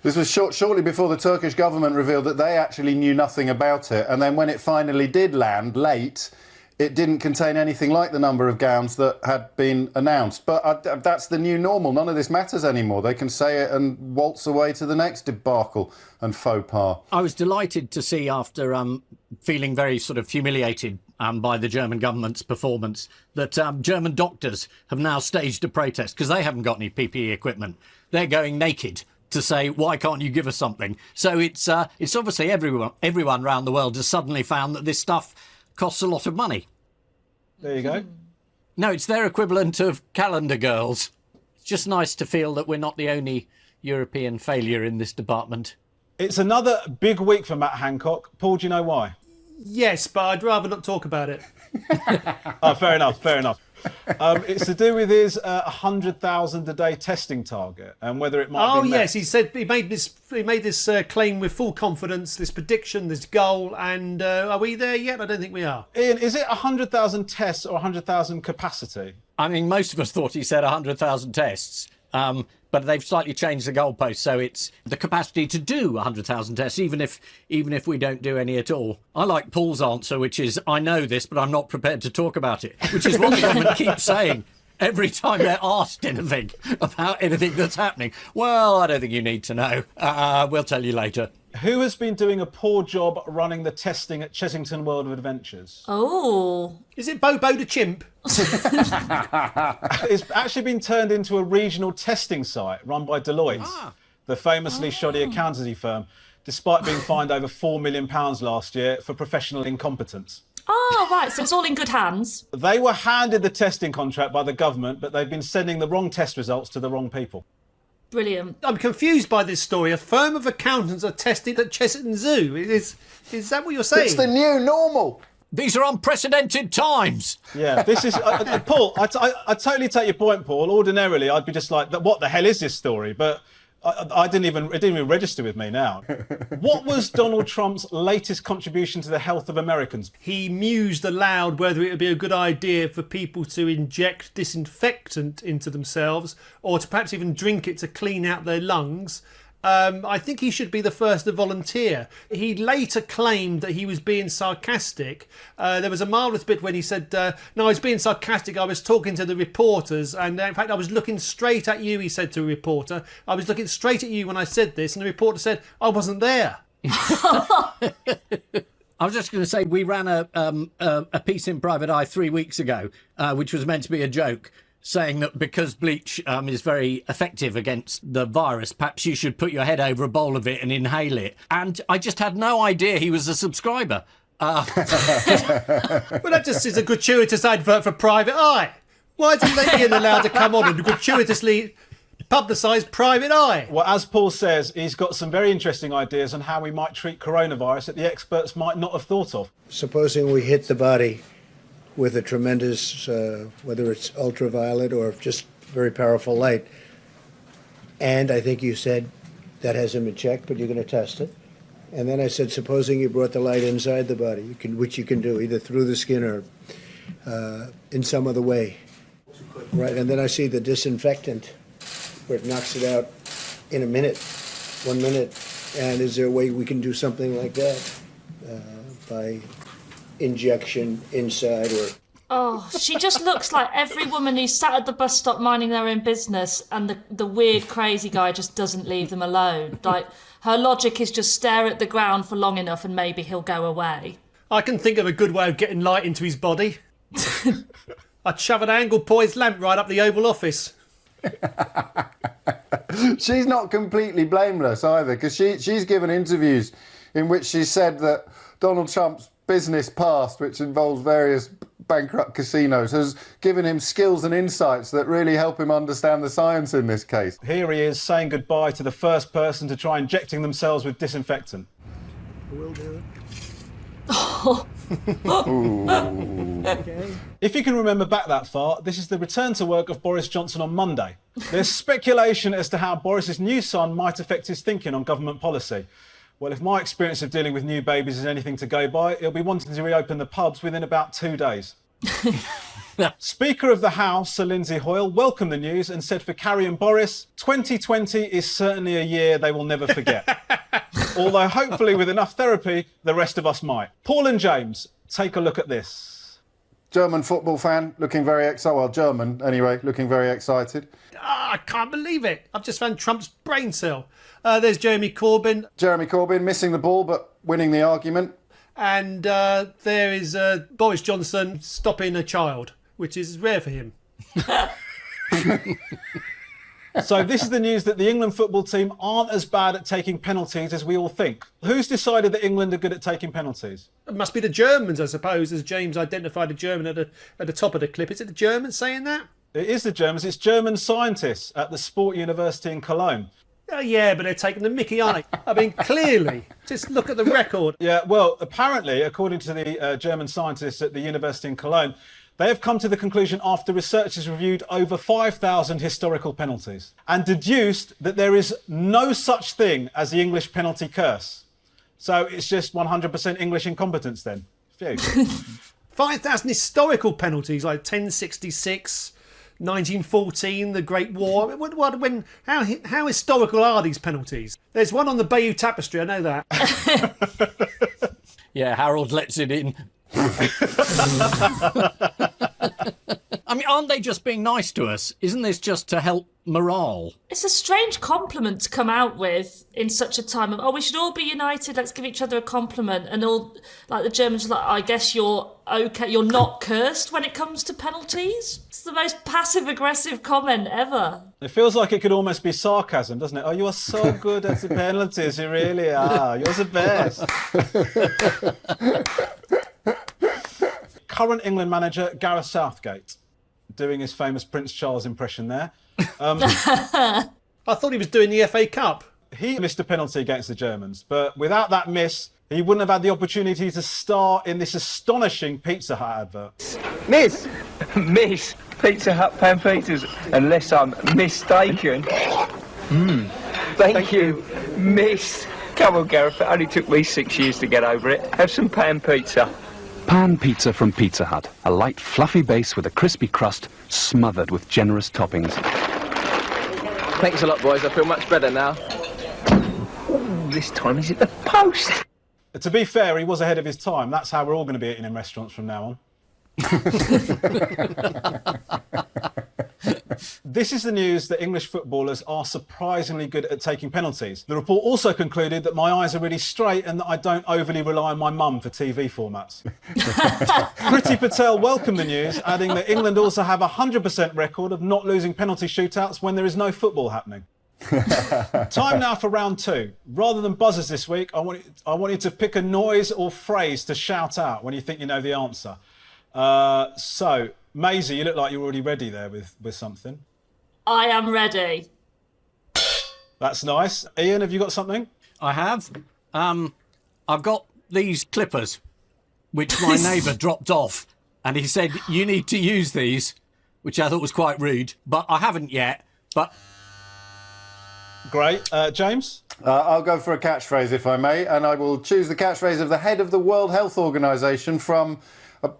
This was shortly before the Turkish government revealed that they actually knew nothing about it. And then when it finally did land late, it didn't contain anything like the number of gowns that had been announced. But that's the new normal. None of this matters anymore. They can say it and waltz away to the next debacle and faux pas. I was delighted to see, after feeling very sort of humiliated by the German government's performance, that German doctors have now staged a protest because they haven't got any PPE equipment. They're going naked to say, why can't you give us something? So it's obviously everyone around the world has suddenly found that this stuff costs a lot of money. There you go. No, it's their equivalent of calendar girls. It's just nice to feel that we're not the only European failure in this department. It's another big week for Matt Hancock. Paul, do you know why? Yes, but I'd rather not talk about it. Oh, fair enough, fair enough. It's to do with his 100,000 a day testing target and whether it might be met. Yes, he said he made this claim with full confidence, this prediction, this goal, and are we there yet? I don't think we are. Ian, is it 100,000 tests or 100,000 capacity? I mean, most of us thought he said 100,000 tests, but they've slightly changed the goalpost, so it's the capacity to do 100,000 tests, even if we don't do any at all. I like Paul's answer, which is, I know this, but I'm not prepared to talk about it, which is what the government keeps saying every time they're asked anything about anything that's happening. Well, I don't think you need to know. We'll tell you later. Who has been doing a poor job running the testing at Chessington World of Adventures? Oh. Is it Bobo the chimp? It's actually been turned into a regional testing site run by Deloitte, the famously shoddy accountancy firm, despite being fined over £4 million last year for professional incompetence. Oh, right, so it's all in good hands. They were handed the testing contract by the government, but they've been sending the wrong test results to the wrong people. Brilliant. I'm confused by this story. A firm of accountants are tested at Chessington Zoo. Is that what you're saying? It's the new normal. These are unprecedented times. Yeah, this is... Paul, I totally take your point, Paul. Ordinarily, I'd be just like, what the hell is this story? But It didn't even register with me now. What was Donald Trump's latest contribution to the health of Americans? He mused aloud whether it would be a good idea for people to inject disinfectant into themselves or to perhaps even drink it to clean out their lungs. I think he should be the first to volunteer. He later claimed that he was being sarcastic. There was a marvellous bit when he said, no, I was being sarcastic. I was talking to the reporters. And in fact, I was looking straight at you, he said to a reporter. I was looking straight at you when I said this. And the reporter said, I wasn't there. I was just going to say, we ran a piece in Private Eye 3 weeks ago, which was meant to be a joke, saying that because bleach is very effective against the virus, perhaps you should put your head over a bowl of it and inhale it. And I just had no idea he was a subscriber. Well, that just is a gratuitous advert for Private Eye. Why isn't Ian allowed to come on and gratuitously publicise Private Eye? Well, as Paul says, he's got some very interesting ideas on how we might treat coronavirus that the experts might not have thought of. Supposing we hit the body with a tremendous, whether it's ultraviolet or just very powerful light. And I think you said that hasn't been checked, but you're going to test it. And then I said, supposing you brought the light inside the body, which you can do either through the skin or in some other way. Right, and then I see the disinfectant where it knocks it out in a minute, 1 minute. And is there a way we can do something like that by injection inside or... Oh, she just looks like every woman who's sat at the bus stop minding their own business and the weird crazy guy just doesn't leave them alone. Like, her logic is just stare at the ground for long enough and maybe he'll go away. I can think of a good way of getting light into his body. I'd shove an angle-poised lamp right up the Oval Office. She's not completely blameless either, because she's given interviews in which she said that Donald Trump's business past, which involves various bankrupt casinos, has given him skills and insights that really help him understand the science in this case. Here he is saying goodbye to the first person to try injecting themselves with disinfectant. We'll do it. If you can remember back that far, this is the return to work of Boris Johnson on Monday. There's speculation as to how Boris's new son might affect his thinking on government policy. Well, if my experience of dealing with new babies is anything to go by, he'll be wanting to reopen the pubs within about 2 days. Speaker of the House, Sir Lindsay Hoyle, welcomed the news and said for Carrie and Boris, 2020 is certainly a year they will never forget. Although hopefully with enough therapy, the rest of us might. Paul and James, take a look at this. German football fan, looking very excited. Well, German anyway, looking very excited. I can't believe it. I've just found Trump's brain cell. There's Jeremy Corbyn. Jeremy Corbyn missing the ball but winning the argument. And there is Boris Johnson stopping a child, which is rare for him. So this is the news that the England football team aren't as bad at taking penalties as we all think. Who's decided that England are good at taking penalties? It must be the Germans, I suppose, as James identified a German at the top of the clip. Is it the Germans saying that? It is the Germans. It's German scientists at the Sport University in Cologne. Oh, yeah, but they're taking the mickey, aren't they? I mean, clearly. Just look at the record. Yeah, well, apparently, according to the German scientists at the University in Cologne, they have come to the conclusion after researchers reviewed over 5,000 historical penalties and deduced that there is no such thing as the English penalty curse. So it's just 100% English incompetence then. Phew. 5,000 historical penalties, like 1066... 1914, the Great War. How historical are these penalties? There's one on the Bayeux Tapestry, I know that. Yeah, Harold lets it in. I mean, aren't they just being nice to us? Isn't this just to help morale? It's a strange compliment to come out with in such a time of, oh, we should all be united, let's give each other a compliment. And all, like the Germans are like, I guess you're okay, you're not cursed when it comes to penalties. It's the most passive-aggressive comment ever. It feels like it could almost be sarcasm, doesn't it? Oh, you are so good at the penalties, you really are. You're the best. Current England manager Gareth Southgate, doing his famous Prince Charles impression there. I thought he was doing the FA Cup. He missed a penalty against the Germans, but without that miss, he wouldn't have had the opportunity to star in this astonishing Pizza Hut advert. Miss Pizza Hut pan pizzas, unless I'm mistaken. Thank you, miss. Come on, Gareth, it only took me 6 years to get over it. Have some pan pizza. Pan pizza from Pizza Hut. A light, fluffy base with a crispy crust smothered with generous toppings. Thanks a lot, boys. I feel much better now. Ooh, this time he's at the post. To be fair, he was ahead of his time. That's how we're all going to be eating in restaurants from now on. This is the news that English footballers are surprisingly good at taking penalties. The report also concluded that my eyes are really straight and that I don't overly rely on my mum for TV formats. Kiri Patel welcomed the news, adding that England also have a 100% record of not losing penalty shootouts when there is no football happening. Time now for round 2. Rather than buzzers this week, I want you to pick a noise or phrase to shout out when you think you know the answer. So, Maisie, you look like you're already ready there with something. I am ready. That's nice. Ian, have you got something? I have. I've got these clippers, which my neighbour dropped off, and he said, you need to use these, which I thought was quite rude, but I haven't yet, but... Great. James? I'll go for a catchphrase, if I may, and I will choose the catchphrase of the head of the World Health Organization from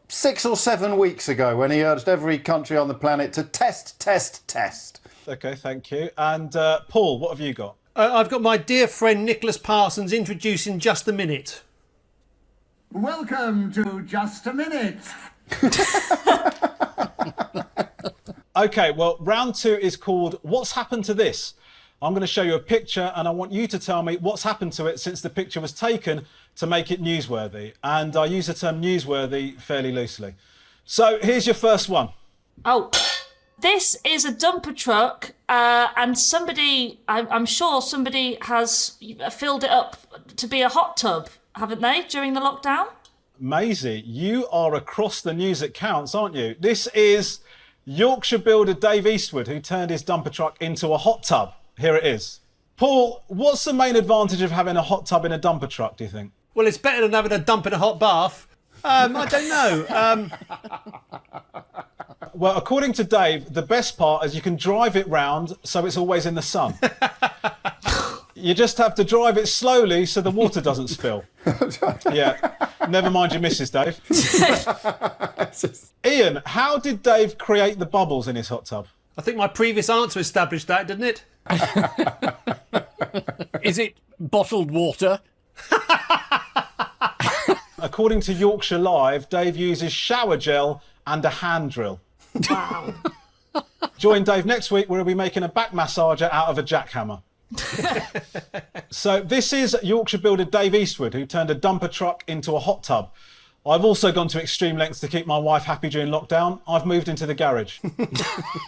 6 or 7 weeks ago when he urged every country on the planet to test, test, test. OK, thank you. And Paul, what have you got? I've got my dear friend Nicholas Parsons introducing Just a Minute. Welcome to Just a Minute. OK, well, round 2 is called What's Happened to This? I'm going to show you a picture and I want you to tell me what's happened to it since the picture was taken to make it newsworthy. And I use the term newsworthy fairly loosely. So here's your first one. Oh, this is a dumper truck and somebody, I'm sure somebody has filled it up to be a hot tub, haven't they, during the lockdown? Maisie, you are across the news that counts, aren't you? This is Yorkshire builder Dave Eastwood who turned his dumper truck into a hot tub. Here it is. Paul, what's the main advantage of having a hot tub in a dumper truck, do you think? Well, it's better than having a dump in a hot bath. I don't know. Well, according to Dave, the best part is you can drive it round so it's always in the sun. You just have to drive it slowly so the water doesn't spill. Yeah, never mind your missus, Dave. Ian, how did Dave create the bubbles in his hot tub? I think my previous answer established that, didn't it? Is it bottled water? According to Yorkshire Live, Dave uses shower gel and a hand drill. Wow. Join Dave next week where he'll be making a back massager out of a jackhammer. So this is Yorkshire builder Dave Eastwood who turned a dumper truck into a hot tub. I've also gone to extreme lengths to keep my wife happy during lockdown. I've moved into the garage.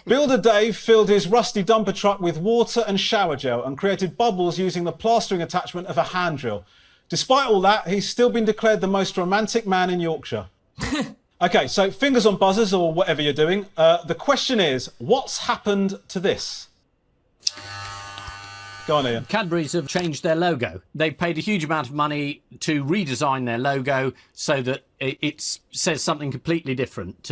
Builder Dave filled his rusty dumper truck with water and shower gel and created bubbles using the plastering attachment of a hand drill. Despite all that, he's still been declared the most romantic man in Yorkshire. OK, so fingers on buzzers or whatever you're doing. The question is, what's happened to this? Go on, Ian. Cadbury's have changed their logo. They've paid a huge amount of money to redesign their logo so that it says something completely different.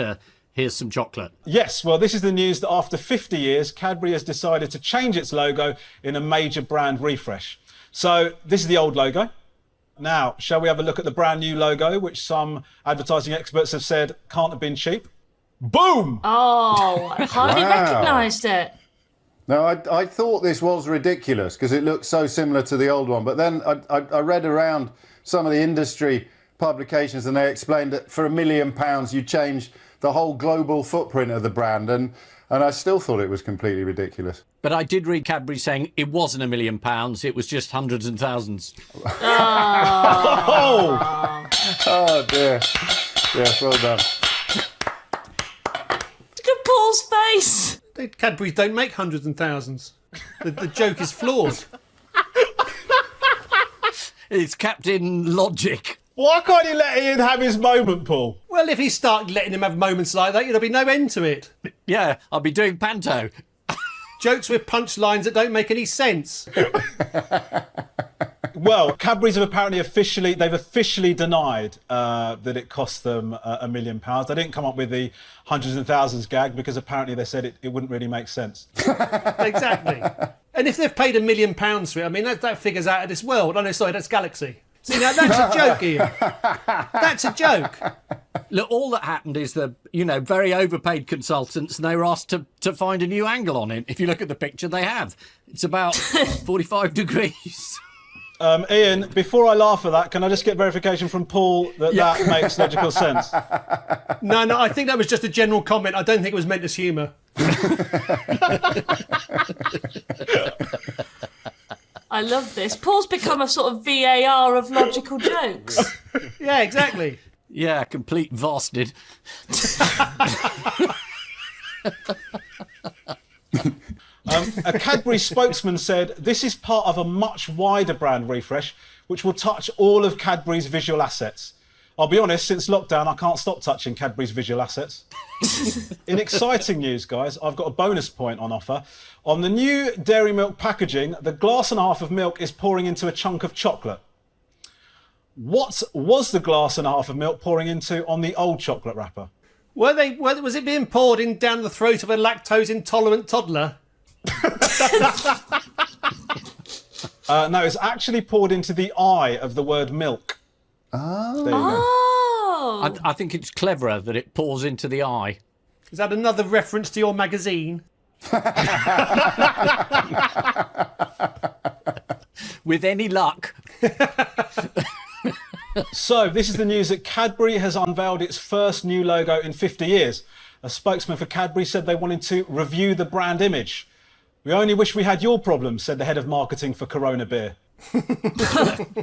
Here's some chocolate. Yes, well, this is the news that after 50 years, Cadbury has decided to change its logo in a major brand refresh. So this is the old logo. Now, shall we have a look at the brand new logo, which some advertising experts have said can't have been cheap? Boom! Oh, I hardly recognised it. No, I thought this was ridiculous because it looked so similar to the old one. But then I read around some of the industry publications and they explained that for £1 million you change the whole global footprint of the brand. And I still thought it was completely ridiculous. But I did read Cadbury saying it wasn't £1 million, it was just hundreds and thousands. Oh dear. Yes, well done. Look at Paul's face. Cadbury's don't make hundreds and thousands. The joke is flawed. It's Captain Logic. Why can't you let Ian have his moment, Paul? Well, if he start letting him have moments like that, there'll be no end to it. Yeah, I'll be doing panto. Jokes with punchlines that don't make any sense. Well, Cadbury's have apparently officially denied that it cost them £1 million. They didn't come up with the hundreds and thousands gag because apparently they said it wouldn't really make sense. Exactly. And if they've paid £1 million for it, I mean, that figures out of this world. Oh, no, sorry, that's Galaxy. See, now that's a joke, Ian. That's a joke. Look, all that happened is the, very overpaid consultants, and they were asked to find a new angle on it. If you look at the picture, they have. It's about 45 degrees. Ian, before I laugh at that, can I just get verification from Paul that makes logical sense? No, I think that was just a general comment. I don't think it was meant as humour. I love this. Paul's become a sort of VAR of logical jokes. Yeah, exactly. Yeah, complete vasted. A Cadbury spokesman said, this is part of a much wider brand refresh, which will touch all of Cadbury's visual assets. I'll be honest, since lockdown, I can't stop touching Cadbury's visual assets. In exciting news, guys, I've got a bonus point on offer. On the new dairy milk packaging, the glass and a half of milk is pouring into a chunk of chocolate. What was the glass and a half of milk pouring into on the old chocolate wrapper? Was it being poured in down the throat of a lactose-intolerant toddler? No, it's actually poured into the eye of the word milk. Oh. There you go. I think it's cleverer that it pours into the eye. Is that another reference to your magazine? With any luck. So, this is the news that Cadbury has unveiled its first new logo in 50 years. A spokesman for Cadbury said they wanted to review the brand image. We only wish we had your problems, said the head of marketing for Corona Beer.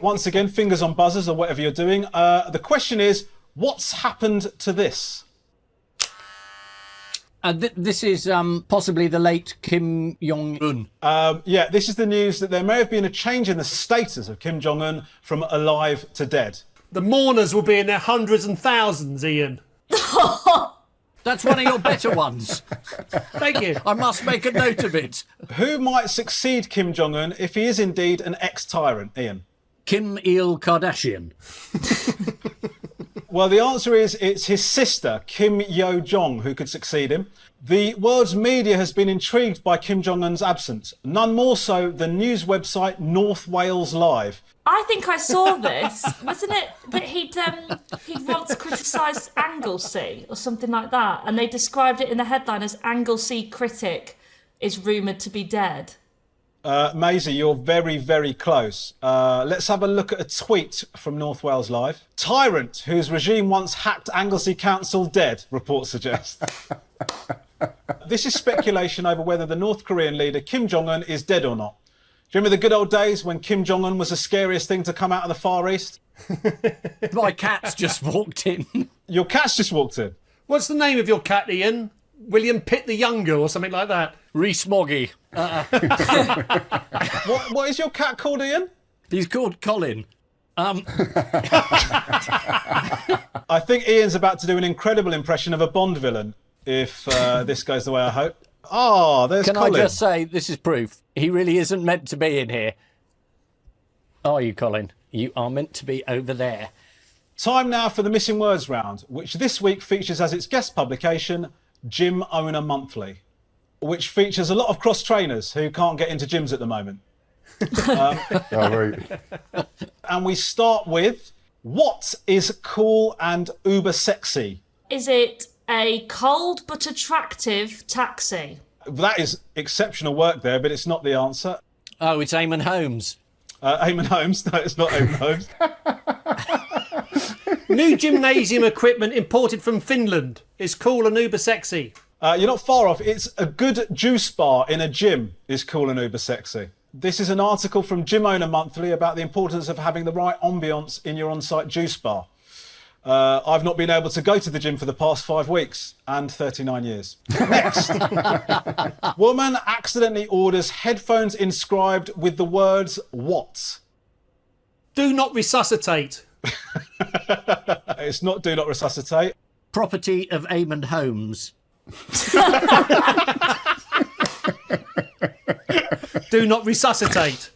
Once again, fingers on buzzers or whatever you're doing. The question is, what's happened to this? This is possibly the late Kim Jong-un. Yeah, this is the news that there may have been a change in the status of Kim Jong-un from alive to dead. The mourners will be in their hundreds and thousands, Ian. That's one of your better ones. Thank you. I must make a note of it. Who might succeed Kim Jong-un if he is indeed an ex-tyrant, Ian? Kim Il Kardashian. Well, the answer is it's his sister, Kim Yo-jong, who could succeed him. The world's media has been intrigued by Kim Jong-un's absence, none more so than news website North Wales Live. I think I saw this. Wasn't it that he'd once criticised Anglesey or something like that, and they described it in the headline as Anglesey critic is rumoured to be dead? Maisie, you're very, very close. Let's have a look at a tweet from North Wales Live. Tyrant whose regime once hacked Anglesey Council dead, report suggests. This is speculation over whether the North Korean leader Kim Jong-un is dead or not. Do you remember the good old days when Kim Jong-un was the scariest thing to come out of the Far East? My cat's just walked in. Your cat's just walked in? What's the name of your cat, Ian? William Pitt the Younger or something like that? Reese Moggy. What is your cat called, Ian? He's called Colin. I think Ian's about to do an incredible impression of a Bond villain, if this goes the way I hope. Oh, there's Colin. Can I just say, this is proof. He really isn't meant to be in here. Are you, Colin? You are meant to be over there. Time now for the Missing Words round, which this week features as its guest publication, Gym Owner Monthly, which features a lot of cross-trainers who can't get into gyms at the moment. And we start with, what is cool and uber sexy? Is it a cold but attractive taxi? That is exceptional work there, but it's not the answer. Oh, it's Eamon Holmes. Eamon Holmes? No, it's not Eamon Holmes. New gymnasium equipment imported from Finland is cool and uber sexy. You're not far off. It's a good juice bar in a gym is cool and uber sexy. This is an article from Gym Owner Monthly about the importance of having the right ambience in your on-site juice bar. I've not been able to go to the gym for the past 5 weeks and 39 years. Next. Woman accidentally orders headphones inscribed with the words, what? Do not resuscitate. It's not do not resuscitate. Property of Eamon Holmes. Do not resuscitate.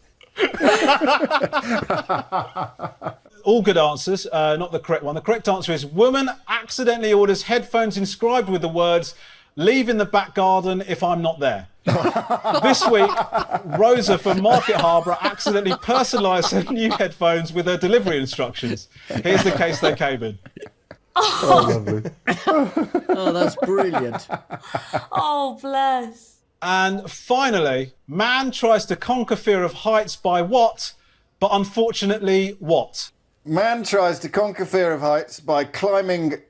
All good answers, not the correct one. The correct answer is woman accidentally orders headphones inscribed with the words, leave in the back garden if I'm not there. This week, Rosa from Market Harbour accidentally personalised her new headphones with her delivery instructions. Here's the case they came in. Oh, lovely. Oh, that's brilliant. Oh, bless. And finally, man tries to conquer fear of heights by what? But unfortunately, what? Man tries to conquer fear of heights by climbing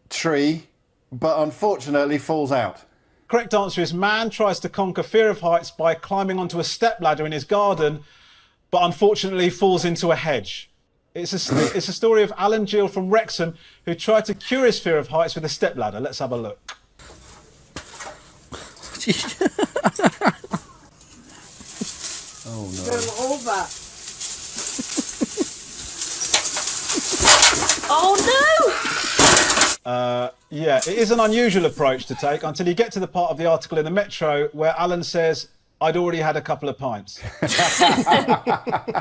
tree, but unfortunately falls out. Correct answer is man tries to conquer fear of heights by climbing onto a stepladder in his garden, but unfortunately falls into a hedge. It's a story of Alan Gill from Wrexham who tried to cure his fear of heights with a stepladder. Let's have a look. Oh no. Go over. Oh no! Yeah, it is an unusual approach to take until you get to the part of the article in the Metro where Alan says, I'd already had a couple of pints.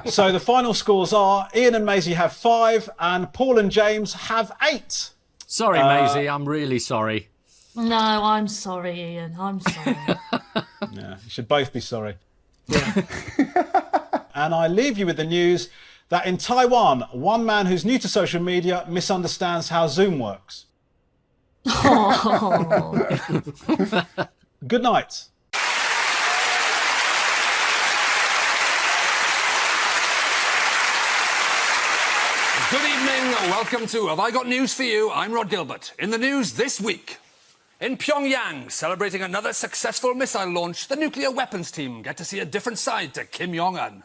So the final scores are Ian and Maisie have 5 and Paul and James have 8. Sorry, Maisie, I'm really sorry. No, I'm sorry, Ian. I'm sorry. Yeah, you should both be sorry. And I leave you with the news that in Taiwan, one man who's new to social media misunderstands how Zoom works. Good night. Good evening, welcome to Have I Got News For You? I'm Rod Gilbert. In the news this week, in Pyongyang, celebrating another successful missile launch, the nuclear weapons team get to see a different side to Kim Jong-un.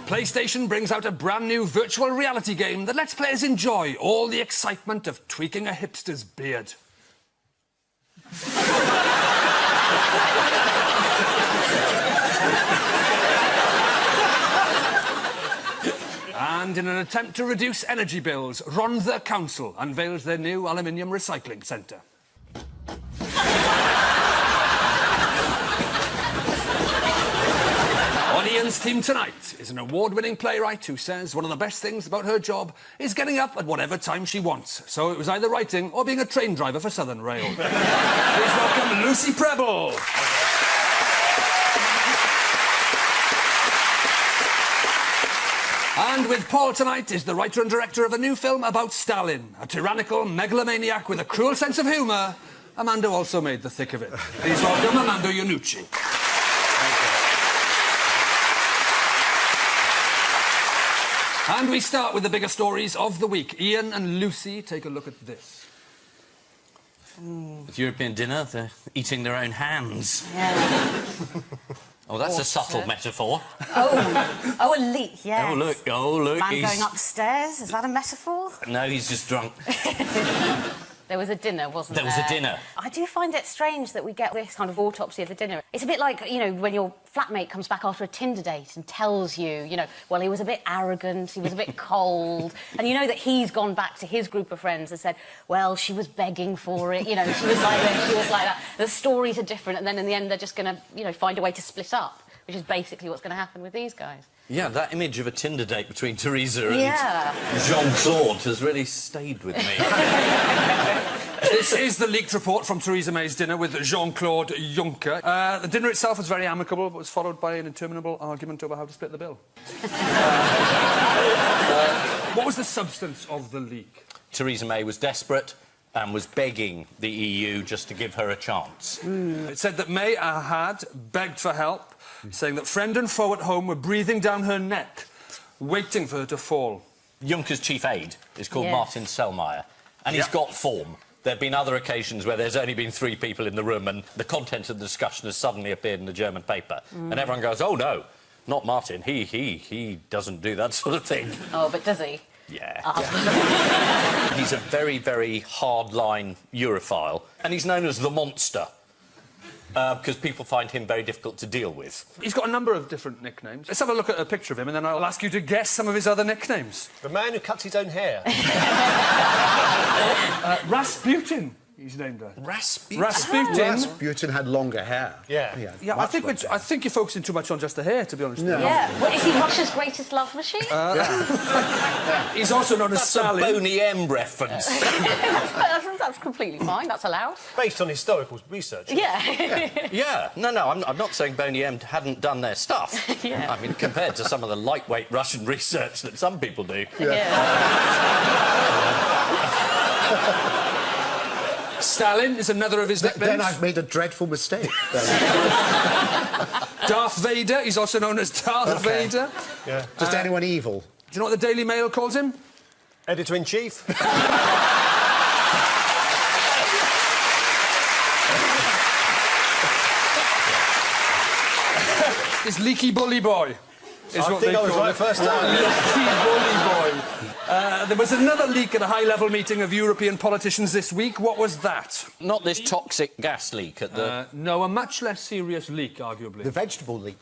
PlayStation brings out a brand new virtual reality game that lets players enjoy all the excitement of tweaking a hipster's beard. And in an attempt to reduce energy bills, Rhondda Council unveils their new aluminium recycling centre. On Ian's team tonight is an award-winning playwright who says one of the best things about her job is getting up at whatever time she wants. So it was either writing or being a train driver for Southern Rail. Please welcome Lucy Prebble. And with Paul tonight is the writer and director of a new film about Stalin, a tyrannical megalomaniac with a cruel sense of humour. Amanda also made the thick of it. Please welcome Amanda Iannucci. And we start with the bigger stories of the week. Ian and Lucy, take a look at this. With European dinner, they're eating their own hands. Yeah. Oh, that's a subtle metaphor. Oh, a leak, yes. Oh, look. Man He's... going upstairs, is that a metaphor? No, he's just drunk. There was a dinner, wasn't there? There was a dinner. I do find it strange that we get this kind of autopsy of the dinner. It's a bit like, you know, when your flatmate comes back after a Tinder date and tells you, you know, well, he was a bit arrogant, he was a bit cold, and you know that he's gone back to his group of friends and said, well, she was begging for it, you know, she was like this, she was like that. The stories are different, and then in the end they're just going to, you know, find a way to split up, which is basically what's going to happen with these guys. Yeah, that image of a Tinder date between Theresa and Jean-Claude has really stayed with me. This is the leaked report from Theresa May's dinner with Jean-Claude Juncker. The dinner itself was very amicable, but was followed by an interminable argument over how to split the bill. What was the substance of the leak? Theresa May was desperate and was begging the EU just to give her a chance. It said that May had begged for help, saying that friend and foe at home were breathing down her neck, waiting for her to fall. Juncker's chief aide is called Martin Selmayr, and he's got form. There have been other occasions where there's only been 3 people in the room and the content of the discussion has suddenly appeared in the German paper. And everyone goes, oh, no, not Martin. He doesn't do that sort of thing. Oh, but does he? Yeah. He's a very, very hard-line Europhile, and he's known as the monster. Because people find him very difficult to deal with. He's got a number of different nicknames. Let's have a look at a picture of him, and then I'll ask you to guess some of his other nicknames. The man who cuts his own hair. Rasputin. He's named her. Rasputin. Rasputin. Rasputin had longer hair. Yeah, I think you're focusing too much on just the hair, to be honest. No. Yeah. Well, is he Russia's greatest love machine? He's also known as Stalin. That's a Boney M reference. That's completely fine. That's allowed. Based on historical research. Yeah. Yeah. No, I'm not saying Boney M hadn't done their stuff. Yeah. I mean, compared to some of the lightweight Russian research that some people do. Stalin is another of his nicknames. Then I've made a dreadful mistake. Darth Vader, he's also known as Darth Vader. Yeah. Just anyone evil. Do you know what the Daily Mail calls him? Editor-in-chief. It's Leaky Bully Boy. I think I was right first time. Leaky Bully Boy. There was another leak at a high-level meeting of European politicians this week. What was that? Not this toxic gas leak at the... No, a much less serious leak, arguably. The vegetable leak.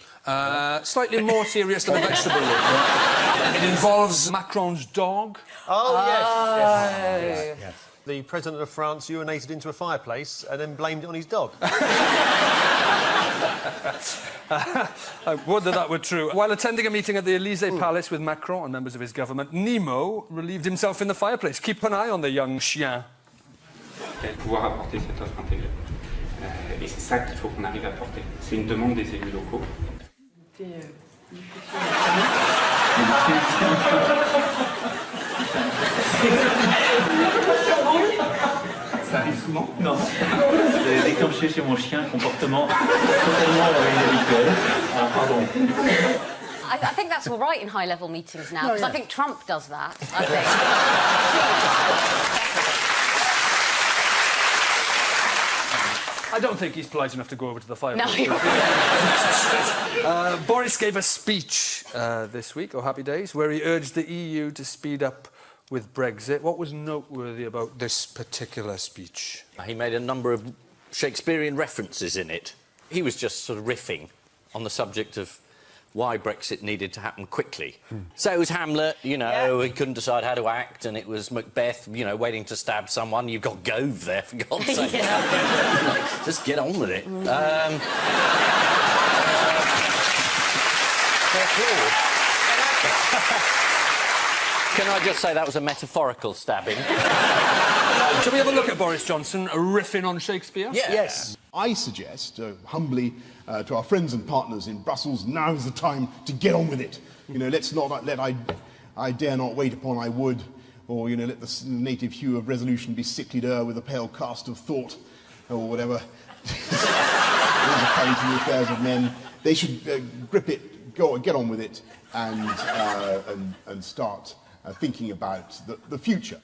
Slightly more serious than the vegetable leak. It involves Macron's dog. Oh, yes. The President of France urinated into a fireplace and then blamed it on his dog. I would that were true. While attending a meeting at the Élysée Palace with Macron and members of his government, Nemo relieved himself in the fireplace. Keep an eye on the young chien. Pouvoir apporter cette offre intégrée. Et c'est ça qu'il faut qu'on arrive à porter. C'est une demande des élus locaux. Ça arrive souvent? Non. J'ai déclenché chez mon chien un comportement totalement inhabituel. Ah, pardon. I think that's all right in high-level meetings now, because I think Trump does that. I think. I don't think he's polite enough to go over to the fireplace. No, Boris gave a speech this week, or Happy Days, where he urged the EU to speed up with Brexit. What was noteworthy about this particular speech? He made a number of Shakespearean references in it. He was just sort of riffing on the subject of why Brexit needed to happen quickly. So it was Hamlet, you know, he couldn't decide how to act, and it was Macbeth, you know, waiting to stab someone. You've got Gove there, for God's sake. Just get on with it. Can I just say that was a metaphorical stabbing? Shall we have a look at Boris Johnson riffing on Shakespeare? Yes. I suggest, humbly, to our friends and partners in Brussels, now is the time to get on with it. You know, let's not let I dare not wait upon I would, or, you know, let the native hue of resolution be sicklied o'er with a pale cast of thought, or whatever. Those are coming to the affairs of men. They should grip it, get on with it, and start thinking about the future.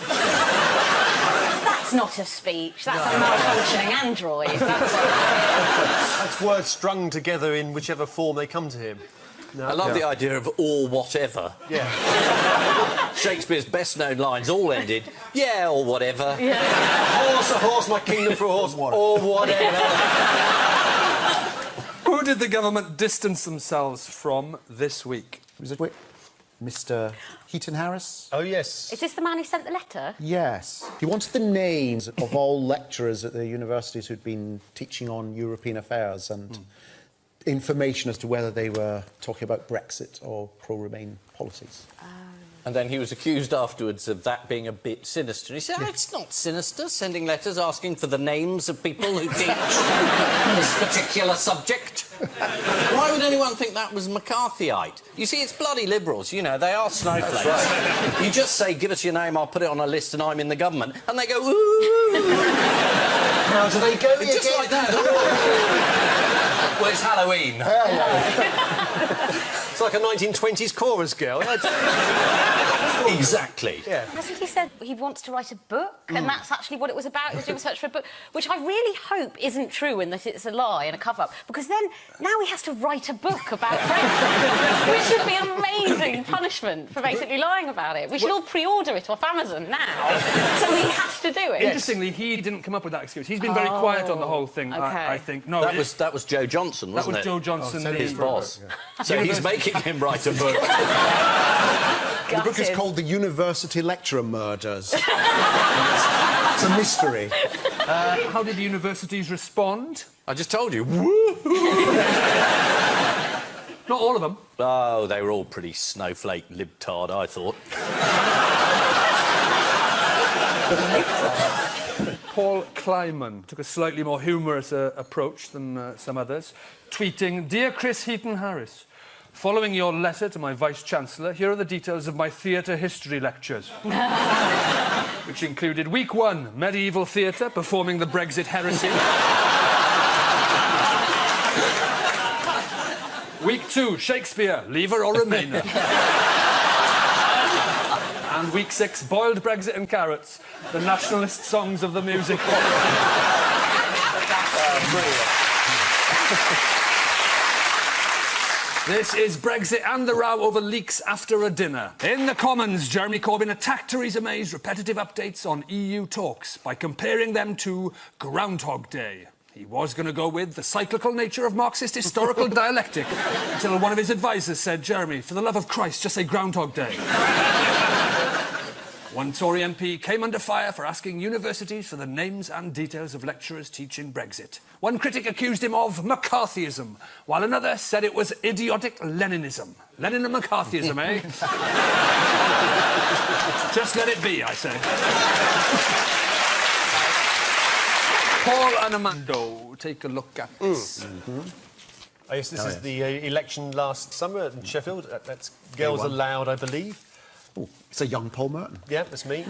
That's not a speech. That's a malfunctioning android. That's words strung together in whichever form they come to him. No. I love the idea of or whatever. Yeah. Shakespeare's best-known lines all ended, yeah, or whatever. Yeah. Horse, a horse, my kingdom for a horse, or whatever. Who did the government distance themselves from this week? Was it Mr. Heaton Harris? Oh, yes. Is this the man who sent the letter? Yes. He wanted the names of all lecturers at the universities who'd been teaching on European affairs and information as to whether they were talking about Brexit or pro-Remain policies. And then he was accused afterwards of that being a bit sinister. He said, it's not sinister, sending letters asking for the names of people who teach this particular subject. Why would anyone think that was McCarthyite? You see, it's bloody Liberals, you know, they are snowflakes. Right. You just say, give us your name, I'll put it on a list and I'm in the government. And they go, ooh! How do they go just again? like that. Well, it's Halloween. It's like a 1920s chorus girl. Exactly. Yeah. Hasn't he said he wants to write a book? And that's actually what it was about. He was doing research for a book, which I really hope isn't true and that it's a lie and a cover-up. Because then, now he has to write a book about Brexit, which would be an amazing punishment for basically lying about it. We should all pre-order it off Amazon now, so he has to do it. Interestingly, he didn't come up with that excuse. He's been very quiet on the whole thing, I think. No, that was Joe Johnson, wasn't it? That was Joe Johnson, his boss. Yeah. So he's making him write a book. The book is called The University Lecturer Murders. It's a mystery. How did universities respond? I just told you. Woo! Not all of them. Oh, they were all pretty snowflake libtard, I thought. Paul Kleiman took a slightly more humorous approach than some others, tweeting, "Dear Chris Heaton-Harris, following your letter to my Vice-Chancellor, here are the details of my theatre history lectures." Which included week 1, medieval theatre, performing the Brexit heresy. Week 2, Shakespeare, Lever or Remainer. And week 6, boiled Brexit and carrots, the nationalist songs of the music. This is Brexit and the row over leaks after a dinner. In the Commons, Jeremy Corbyn attacked Theresa May's repetitive updates on EU talks by comparing them to Groundhog Day. He was going to go with the cyclical nature of Marxist historical dialectic, until one of his advisers said, "Jeremy, for the love of Christ, just say Groundhog Day." One Tory MP came under fire for asking universities for the names and details of lecturers teaching Brexit. One critic accused him of McCarthyism, while another said it was idiotic Leninism. Lenin and McCarthyism, eh? Just let it be, I say. Paul and Amando, take a look at this. Oh, yes, this is the election last summer in Sheffield. That's Girls Aloud, I believe. Oh, it's a young Paul Merton. Yeah, that's me.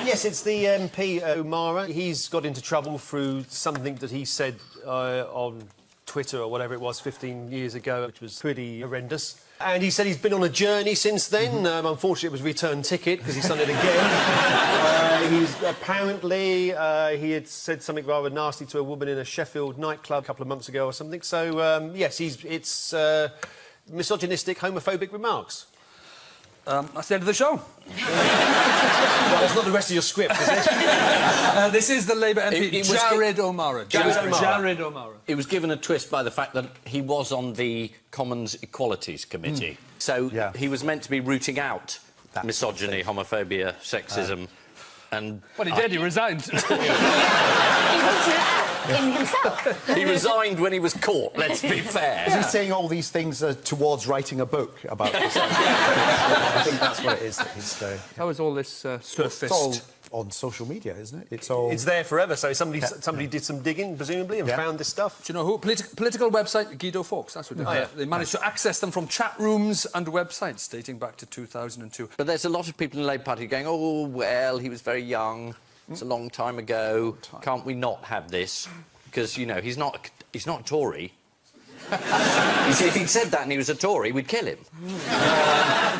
Yes, it's the MP, O'Mara. He's got into trouble through something that he said on Twitter or whatever it was 15 years ago, which was pretty horrendous. And he said he's been on a journey since then. Unfortunately, it was a return ticket because he's done it again. He's apparently he had said something rather nasty to a woman in a Sheffield nightclub a couple of months ago or something. So yes, it's misogynistic, homophobic remarks. That's the end of the show. Well, that's not the rest of your script, is it? This is the Labour MP, Jared O'Mara. Jared O'Mara. It was given a twist by the fact that he was on the Commons Equalities Committee. So he was meant to be rooting out misogyny, homophobia, sexism, and... Well, he did. He resigned. In himself. He resigned when he was caught, let's be fair. Is he saying all these things towards writing a book about this? I think that's what it is that he's doing. How is all this surfaced? It's all on social media, isn't it? It's there forever, so somebody did some digging, presumably, and found this stuff. Do you know who? Political website, Guido Fawkes, that's what they managed to access them from chat rooms and websites dating back to 2002. But there's a lot of people in the Labour Party going, oh, well, he was very young. It's a long time ago. Can't we not have this? Because, you know, he's not a Tory. You see, if he'd said that and he was a Tory, we'd kill him.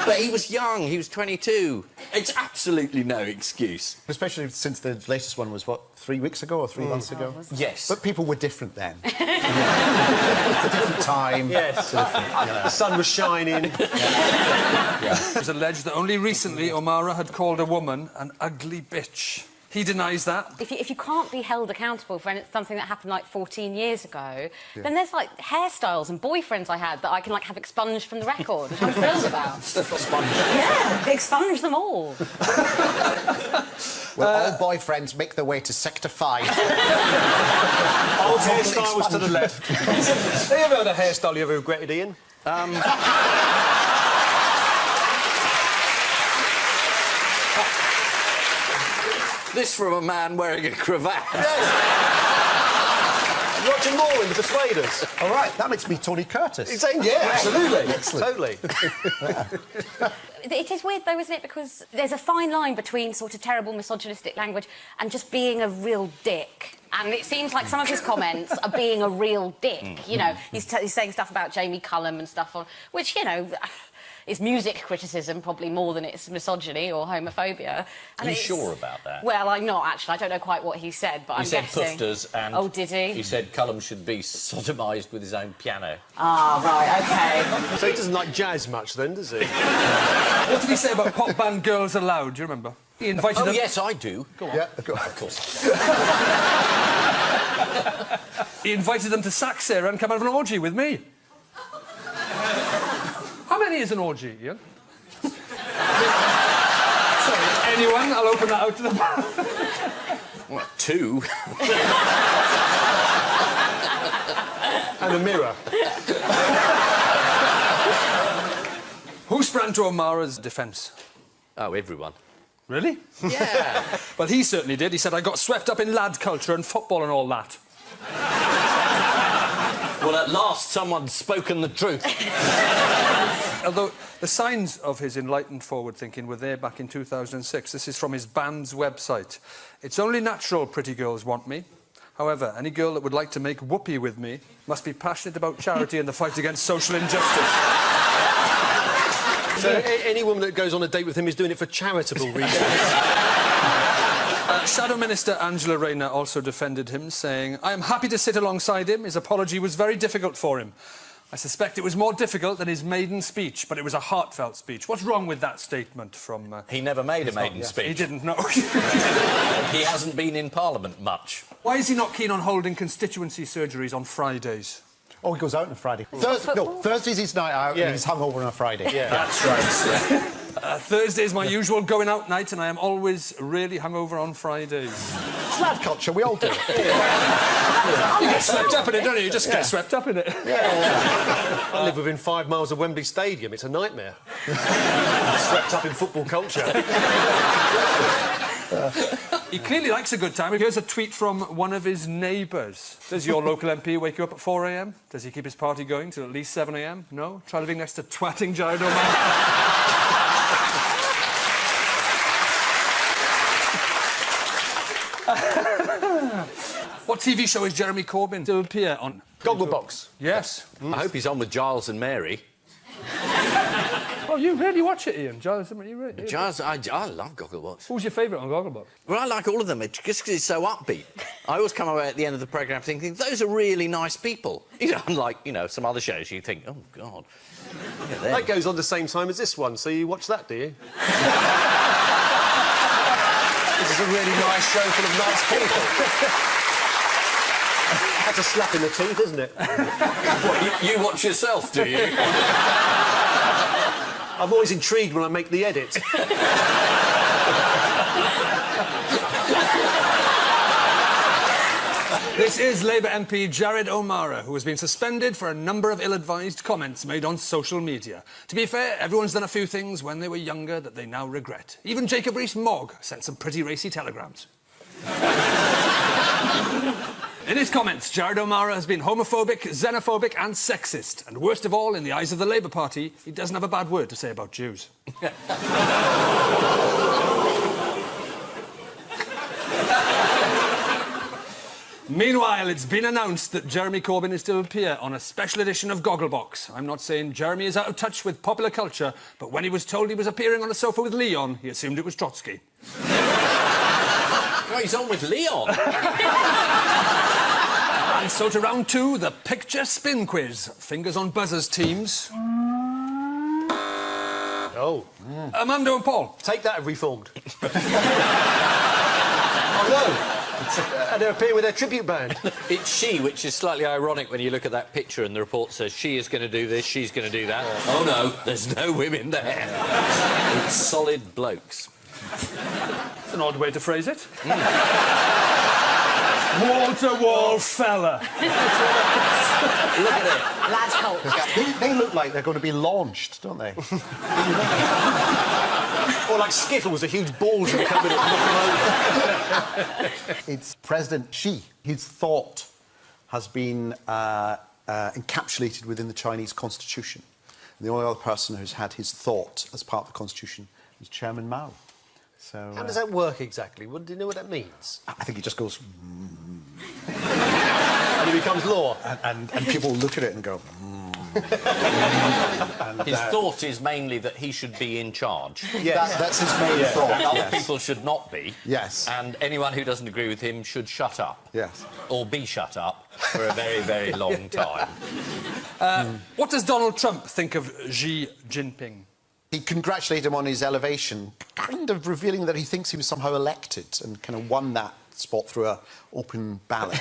But he was young. He was 22. It's absolutely no excuse. Especially since the latest one was, what, 3 weeks ago or 3 months ago? Yes. But people were different then. It's a different time. Yes. The sun was shining. It was alleged that only recently O'Mara had called a woman an ugly bitch. He denies that. If you can't be held accountable for something that happened like 14 years ago, then there's like hairstyles and boyfriends I had that I can like have expunged from the record, which I'm thrilled about. Expunged. Yeah, expunge them all. Well, all boyfriends make their way to Sector 5. Old hairstyle was to the left. Have you ever had a hairstyle you ever regretted, Ian? This from a man wearing a cravat. Yes. Roger Moore in The Persuaders. All right, that makes me Tony Curtis. Yeah, absolutely. Excellent. Totally. It is weird, though, isn't it? Because there's a fine line between sort of terrible misogynistic language and just being a real dick. And it seems like some of his comments are being a real dick. You know, he's saying stuff about Jamie Cullum and stuff, which, you know... is music criticism probably more than it's misogyny or homophobia. And Are you sure about that? Well, I'm not, actually. I don't know quite what he said, but I'm guessing... He said pufters and... Oh, did he? He said Cullum should be sodomised with his own piano. Ah, right, OK. So he doesn't like jazz much, then, does he? What did he say about pop band Girls Aloud? Do you remember? He invited them... yes, I do. Go on. Yeah, go on. Of course. He invited them to sack Sarah and come have an orgy with me. How many is an orgy, Ian? Anyone? I'll open that out to them. What, 2? And a mirror. Who sprang to O'Mara's defence? Oh, everyone. Really? Yeah. Well, he certainly did. He said, I got swept up in lad culture and football and all that. Well, at last, someone's spoken the truth. Although the signs of his enlightened forward thinking were there back in 2006. This is from his band's website. It's only natural pretty girls want me. However, any girl that would like to make whoopee with me must be passionate about charity and the fight against social injustice. So any woman that goes on a date with him is doing it for charitable reasons. Shadow Minister Angela Rayner also defended him, saying, I am happy to sit alongside him. His apology was very difficult for him. I suspect it was more difficult than his maiden speech, but it was a heartfelt speech. What's wrong with that statement from... He never made a maiden speech. He didn't know. He hasn't been in Parliament much. Why is he not keen on holding constituency surgeries on Fridays? Oh, he goes out on a Friday. Thursday's his night out and he's hungover on a Friday. Yeah, that's right. Thursday is my usual going out night, and I am always really hungover on Fridays. It's lad culture, we all do it. You get swept up in it, don't you? You just get swept up in it. I live within 5 miles of Wembley Stadium. It's a nightmare. Swept up in football culture. He clearly likes a good time. Here's a tweet from one of his neighbours. Does your local MP wake you up at 4 a.m? Does he keep his party going till at least 7 a.m? No? Try living next to twatting Jared O'Mara. What TV show is Jeremy Corbyn to appear on? Gogglebox. Yes. I hope he's on with Giles and Mary. Oh, you really watch it, Ian? Giles, you really... Giles, I love Gogglebox. Who's your favourite on Gogglebox? Well, I like all of them, just because it's so upbeat. I always come away at the end of the programme thinking, those are really nice people. You know, unlike, you know, some other shows, you think, oh, God. That goes on the same time as this one, so you watch that, do you? This is a really nice show full of nice people. That's a slap in the teeth, isn't it? What, you watch yourself, do you? I'm always intrigued when I make the edit. This is Labour MP Jared O'Mara, who has been suspended for a number of ill-advised comments made on social media. To be fair, everyone's done a few things when they were younger that they now regret. Even Jacob Rees-Mogg sent some pretty racy telegrams. In his comments, Jared O'Mara has been homophobic, xenophobic and sexist. And worst of all, in the eyes of the Labour Party, he doesn't have a bad word to say about Jews. Meanwhile, it's been announced that Jeremy Corbyn is to appear on a special edition of Gogglebox. I'm not saying Jeremy is out of touch with popular culture, but when he was told he was appearing on a sofa with Leon, he assumed it was Trotsky. Oh, he's on with Leon. And so to round 2, the picture spin quiz. Fingers on buzzers, teams. Oh. Amanda and Paul. Take that, reformed. Oh, no. And they're appearing with their tribute band. It's she, which is slightly ironic when you look at that picture and the report says she is going to do this, she's going to do that. Oh, no, there's no women there. It's solid blokes. It's an odd way to phrase it. Wall-to-wall fella. Look at it. Lads culture. They look like they're going to be launched, don't they? Or like Skittles, a huge balls are coming and knock them over. It's President Xi. His thought has been encapsulated within the Chinese constitution. And the only other person who's had his thought as part of the constitution is Chairman Mao. So, how does that work exactly? Do you know what that means? I think it just goes... And it becomes law. And people look at it and go... And his thought is mainly that he should be in charge. Yes. That's his main thought. And other people should not be. Yes. And anyone who doesn't agree with him should shut up. Yes. Or be shut up for a very, very long time. What does Donald Trump think of Xi Jinping? He congratulated him on his elevation, kind of revealing that he thinks he was somehow elected and kind of won that spot through an open ballot.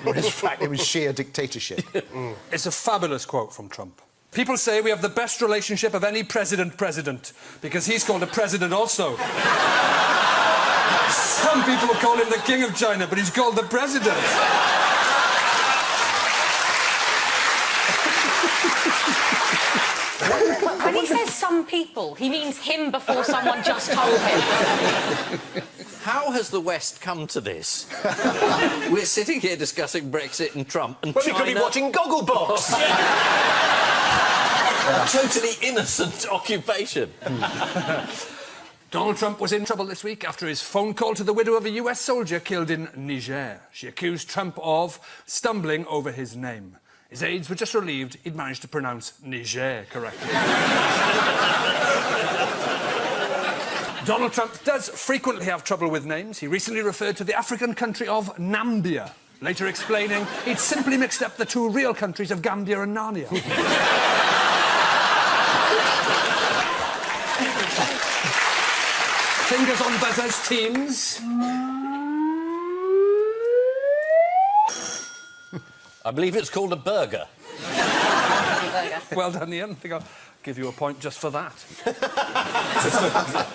Whereas, in fact, it was sheer dictatorship. It's a fabulous quote from Trump. People say we have the best relationship of any president, because he's called a president also. Some people call him the King of China, but he's called the president. When he says some people, he means him before someone just told him. How has the West come to this? We're sitting here discussing Brexit and Trump and well, China... we could be watching Gogglebox. A totally innocent occupation. Donald Trump was in trouble this week after his phone call to the widow of a US soldier killed in Niger. She accused Trump of stumbling over his name. His aides were just relieved he'd managed to pronounce Niger correctly. Donald Trump does frequently have trouble with names. He recently referred to the African country of Nambia, later explaining he'd simply mixed up the two real countries of Gambia and Narnia. Fingers on buzzers, teams. I believe it's called a burger. Well done, Ian. I think I'll give you a point just for that.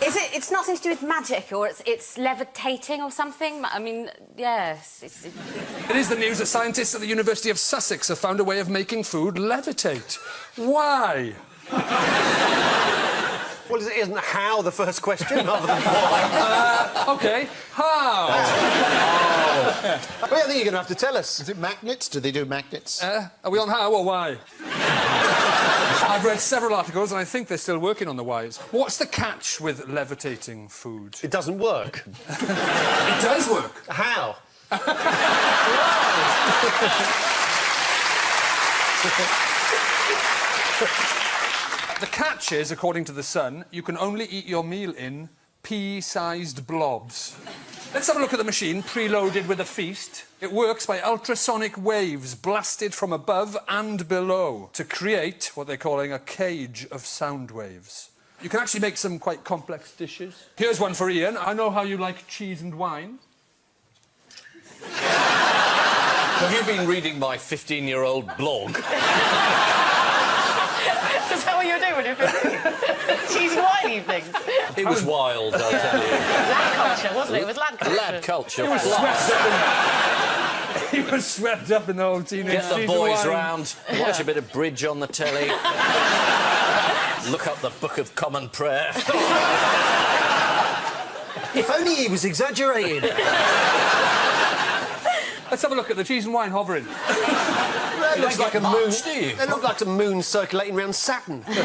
It's nothing to do with magic, or it's levitating or something? I mean, yes. It is the news that scientists at the University of Sussex have found a way of making food levitate. Why? Well, isn't how the first question rather than why? OK, how? Well, I think you're going to have to tell us. Is it magnets? Do they do magnets? Are we on how or why? I've read several articles and I think they're still working on the whys. What's the catch with levitating food? It doesn't work. It does work. How? The catch is, according to The Sun, you can only eat your meal in pea-sized blobs. Let's have a look at the machine, preloaded with a feast. It works by ultrasonic waves blasted from above and below to create what they're calling a cage of sound waves. You can actually make some quite complex dishes. Here's one for Ian. I know how you like cheese and wine. Have you been reading my 15-year-old blog? Is that what you're doing when you're 15? Cheese and wine evenings? It was wild, I'll tell you. Lad culture, wasn't it? It was lad culture. Lad culture. He was swept up in the whole teenage Get the cheese boys and wine. round, watch a bit of bridge on the telly, look up the Book of Common Prayer. If only he was exaggerating. Let's have a look at the cheese and wine hovering. That looks like a moon. It looked like a moon circulating around Saturn. Do you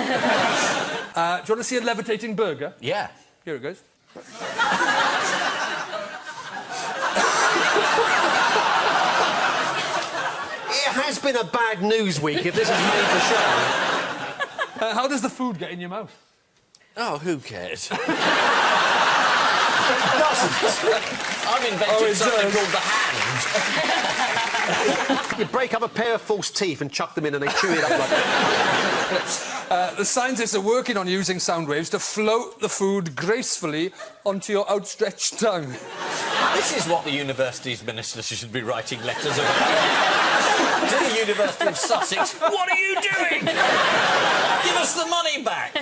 want to see a levitating burger? Yeah. Here it goes. It has been a bad news week if this has made the show. How does the food get in your mouth? Oh, who cares? It doesn't. I've invented something called the hand. You break up a pair of false teeth and chuck them in and they chew it up like that. The scientists are working on using sound waves to float the food gracefully onto your outstretched tongue. This is what the university's minister should be writing letters about. To the University of Sussex, what are you doing? Give us the money back.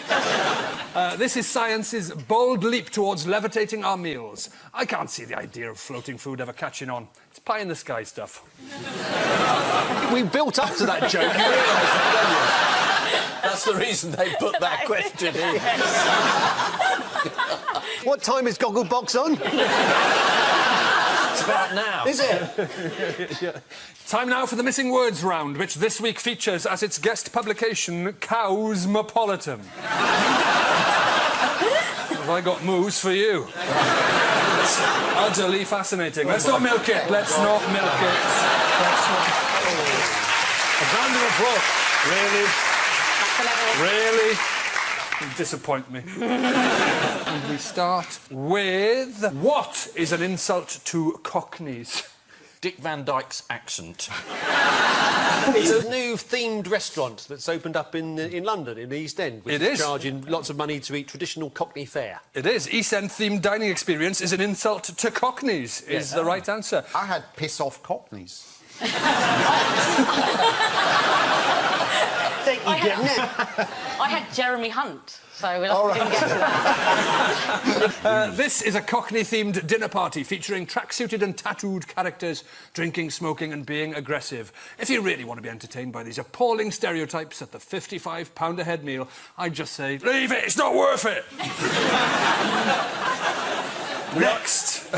This is science's bold leap towards levitating our meals. I can't see the idea of floating food ever catching on. It's pie in the sky stuff. We built up to that joke, you realise that, don't you? That's the reason they put that question in. What time is Gogglebox on? It's about now. Is it? Yeah. Time now for the Missing Words round, which this week features as its guest publication, Cowsmopolitan. Have I got moves for you? It's utterly fascinating. Let's not milk it. Let's not milk it. A round of applause. Really? You disappoint me. And we start with... What is an insult to Cockneys? Dick Van Dyke's accent. It's a new themed restaurant that's opened up in London, in the East End. Which It is. Charging lots of money to eat traditional Cockney fare. It is. East End themed dining experience is an insult to Cockneys, is the right answer. I had piss off Cockneys. think you get I had Jeremy Hunt, so we'll have to get to that. This is a Cockney-themed dinner party featuring tracksuited and tattooed characters drinking, smoking and being aggressive. If you really want to be entertained by these appalling stereotypes at the £55 a head meal, I'd just say, leave it, it's not worth it! Next!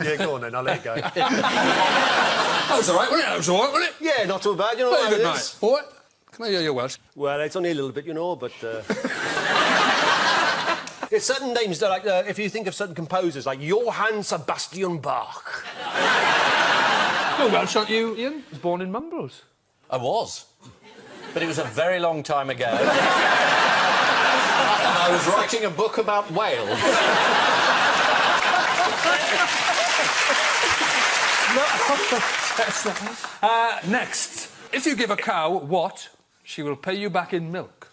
Yeah, go on then, I'll let you go. That was all right, wasn't it? That was all right, wasn't it? Yeah, not too bad, you know Very how good it night. is. What? Can I hear your Welsh? Well, it's only a little bit, you know, but... There's certain names that, like, if you think of certain composers, like Johann Sebastian Bach. You're Welsh, aren't you, Ian? Was born in Mumbles. I was. But it was a very long time ago. And I was writing a book about Wales. Next. If you give a cow what, she will pay you back in milk.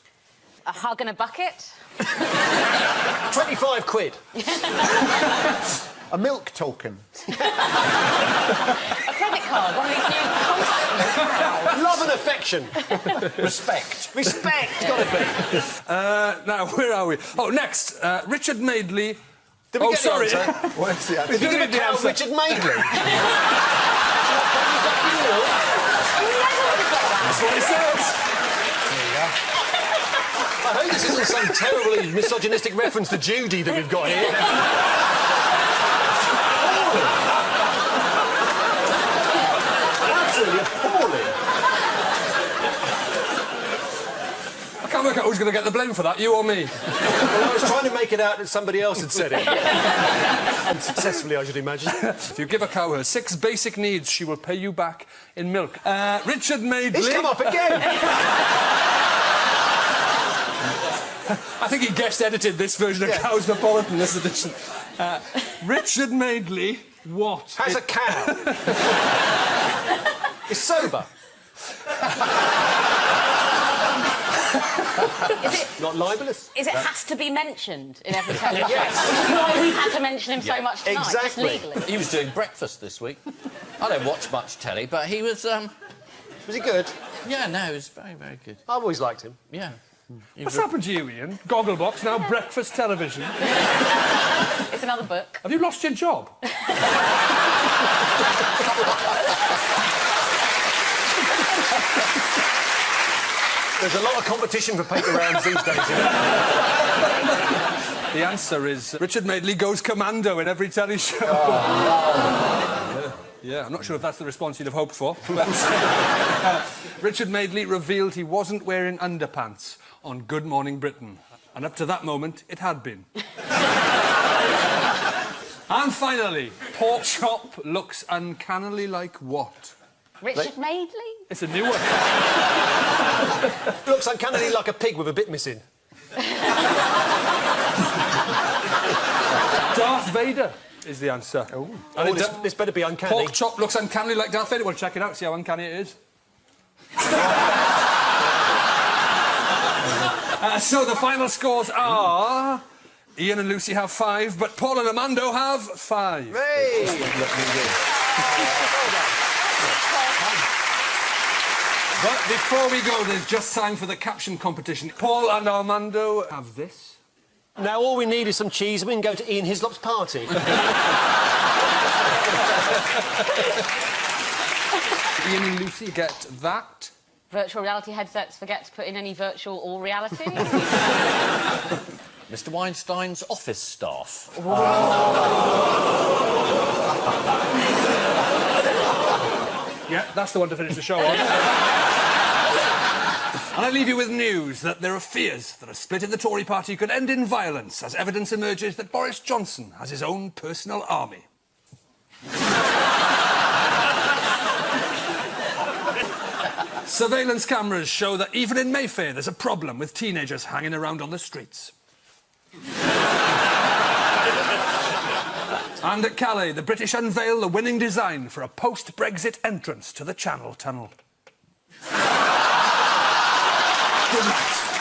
A hug and a bucket? 25 quid. A milk token. A credit card, one of these new concepts. Love and affection. Respect. Respect, gotta be. Now, where are we? Oh, next. Richard Madeley. Did we get the sorry. answer? What's the answer? If you give a cow Richard Madeley. That's what it says. I hope this isn't some terribly misogynistic reference to Judy that we've got here. Absolutely appalling. I can't work out who's going to get the blame for that, you or me. Well, I was trying to make it out that somebody else had said it. Unsuccessfully, I should imagine. If you give a cow her 6 basic needs, she will pay you back in milk. Richard Madeley... He's come up again! I think he guest edited this version of Cosmopolitan, this edition. Richard Madeley, what? Has a cow. Is sober. Is it... Not libelous. Is it has to be mentioned in every television? Yes. Which is why we've had to mention him so much tonight, Exactly. just legally. He was doing breakfast this week. I don't watch much telly, but he was... Was he good? Yeah, no, he was very, very good. I've always liked him. Yeah. What's happened to you, Ian? Gogglebox, now breakfast television. It's another book. Have you lost your job? There's a lot of competition for paper rounds these days, you know. The answer is Richard Madeley goes commando in every telly show. Yeah, I'm not sure if that's the response you'd have hoped for. But, Richard Madeley revealed he wasn't wearing underpants on Good Morning Britain. And up to that moment, it had been. And finally, pork chop looks uncannily like what? Richard Madeley? It's a new one. Looks uncannily like a pig with a bit missing. Darth Vader is the answer. Oh, this better be uncanny. Pork chop looks uncannily like Darth Vader. Well, check it out, see how uncanny it is. So the final scores are... Ian and Lucy have 5, but Paul and Armando have 5. Hey! But before we go, there's just time for the caption competition. Paul and Armando have this. Now all we need is some cheese and we can go to Ian Hislop's party. Ian and Lucy get that. Virtual reality headsets forget to put in any virtual or reality. Mr. Weinstein's office staff. Yeah, that's the one to finish the show on. And I leave you with news that there are fears that a split in the Tory party could end in violence as evidence emerges that Boris Johnson has his own personal army. Surveillance cameras show that even in Mayfair there's a problem with teenagers hanging around on the streets. And at Calais, the British unveil the winning design for a post-Brexit entrance to the Channel Tunnel. Good night.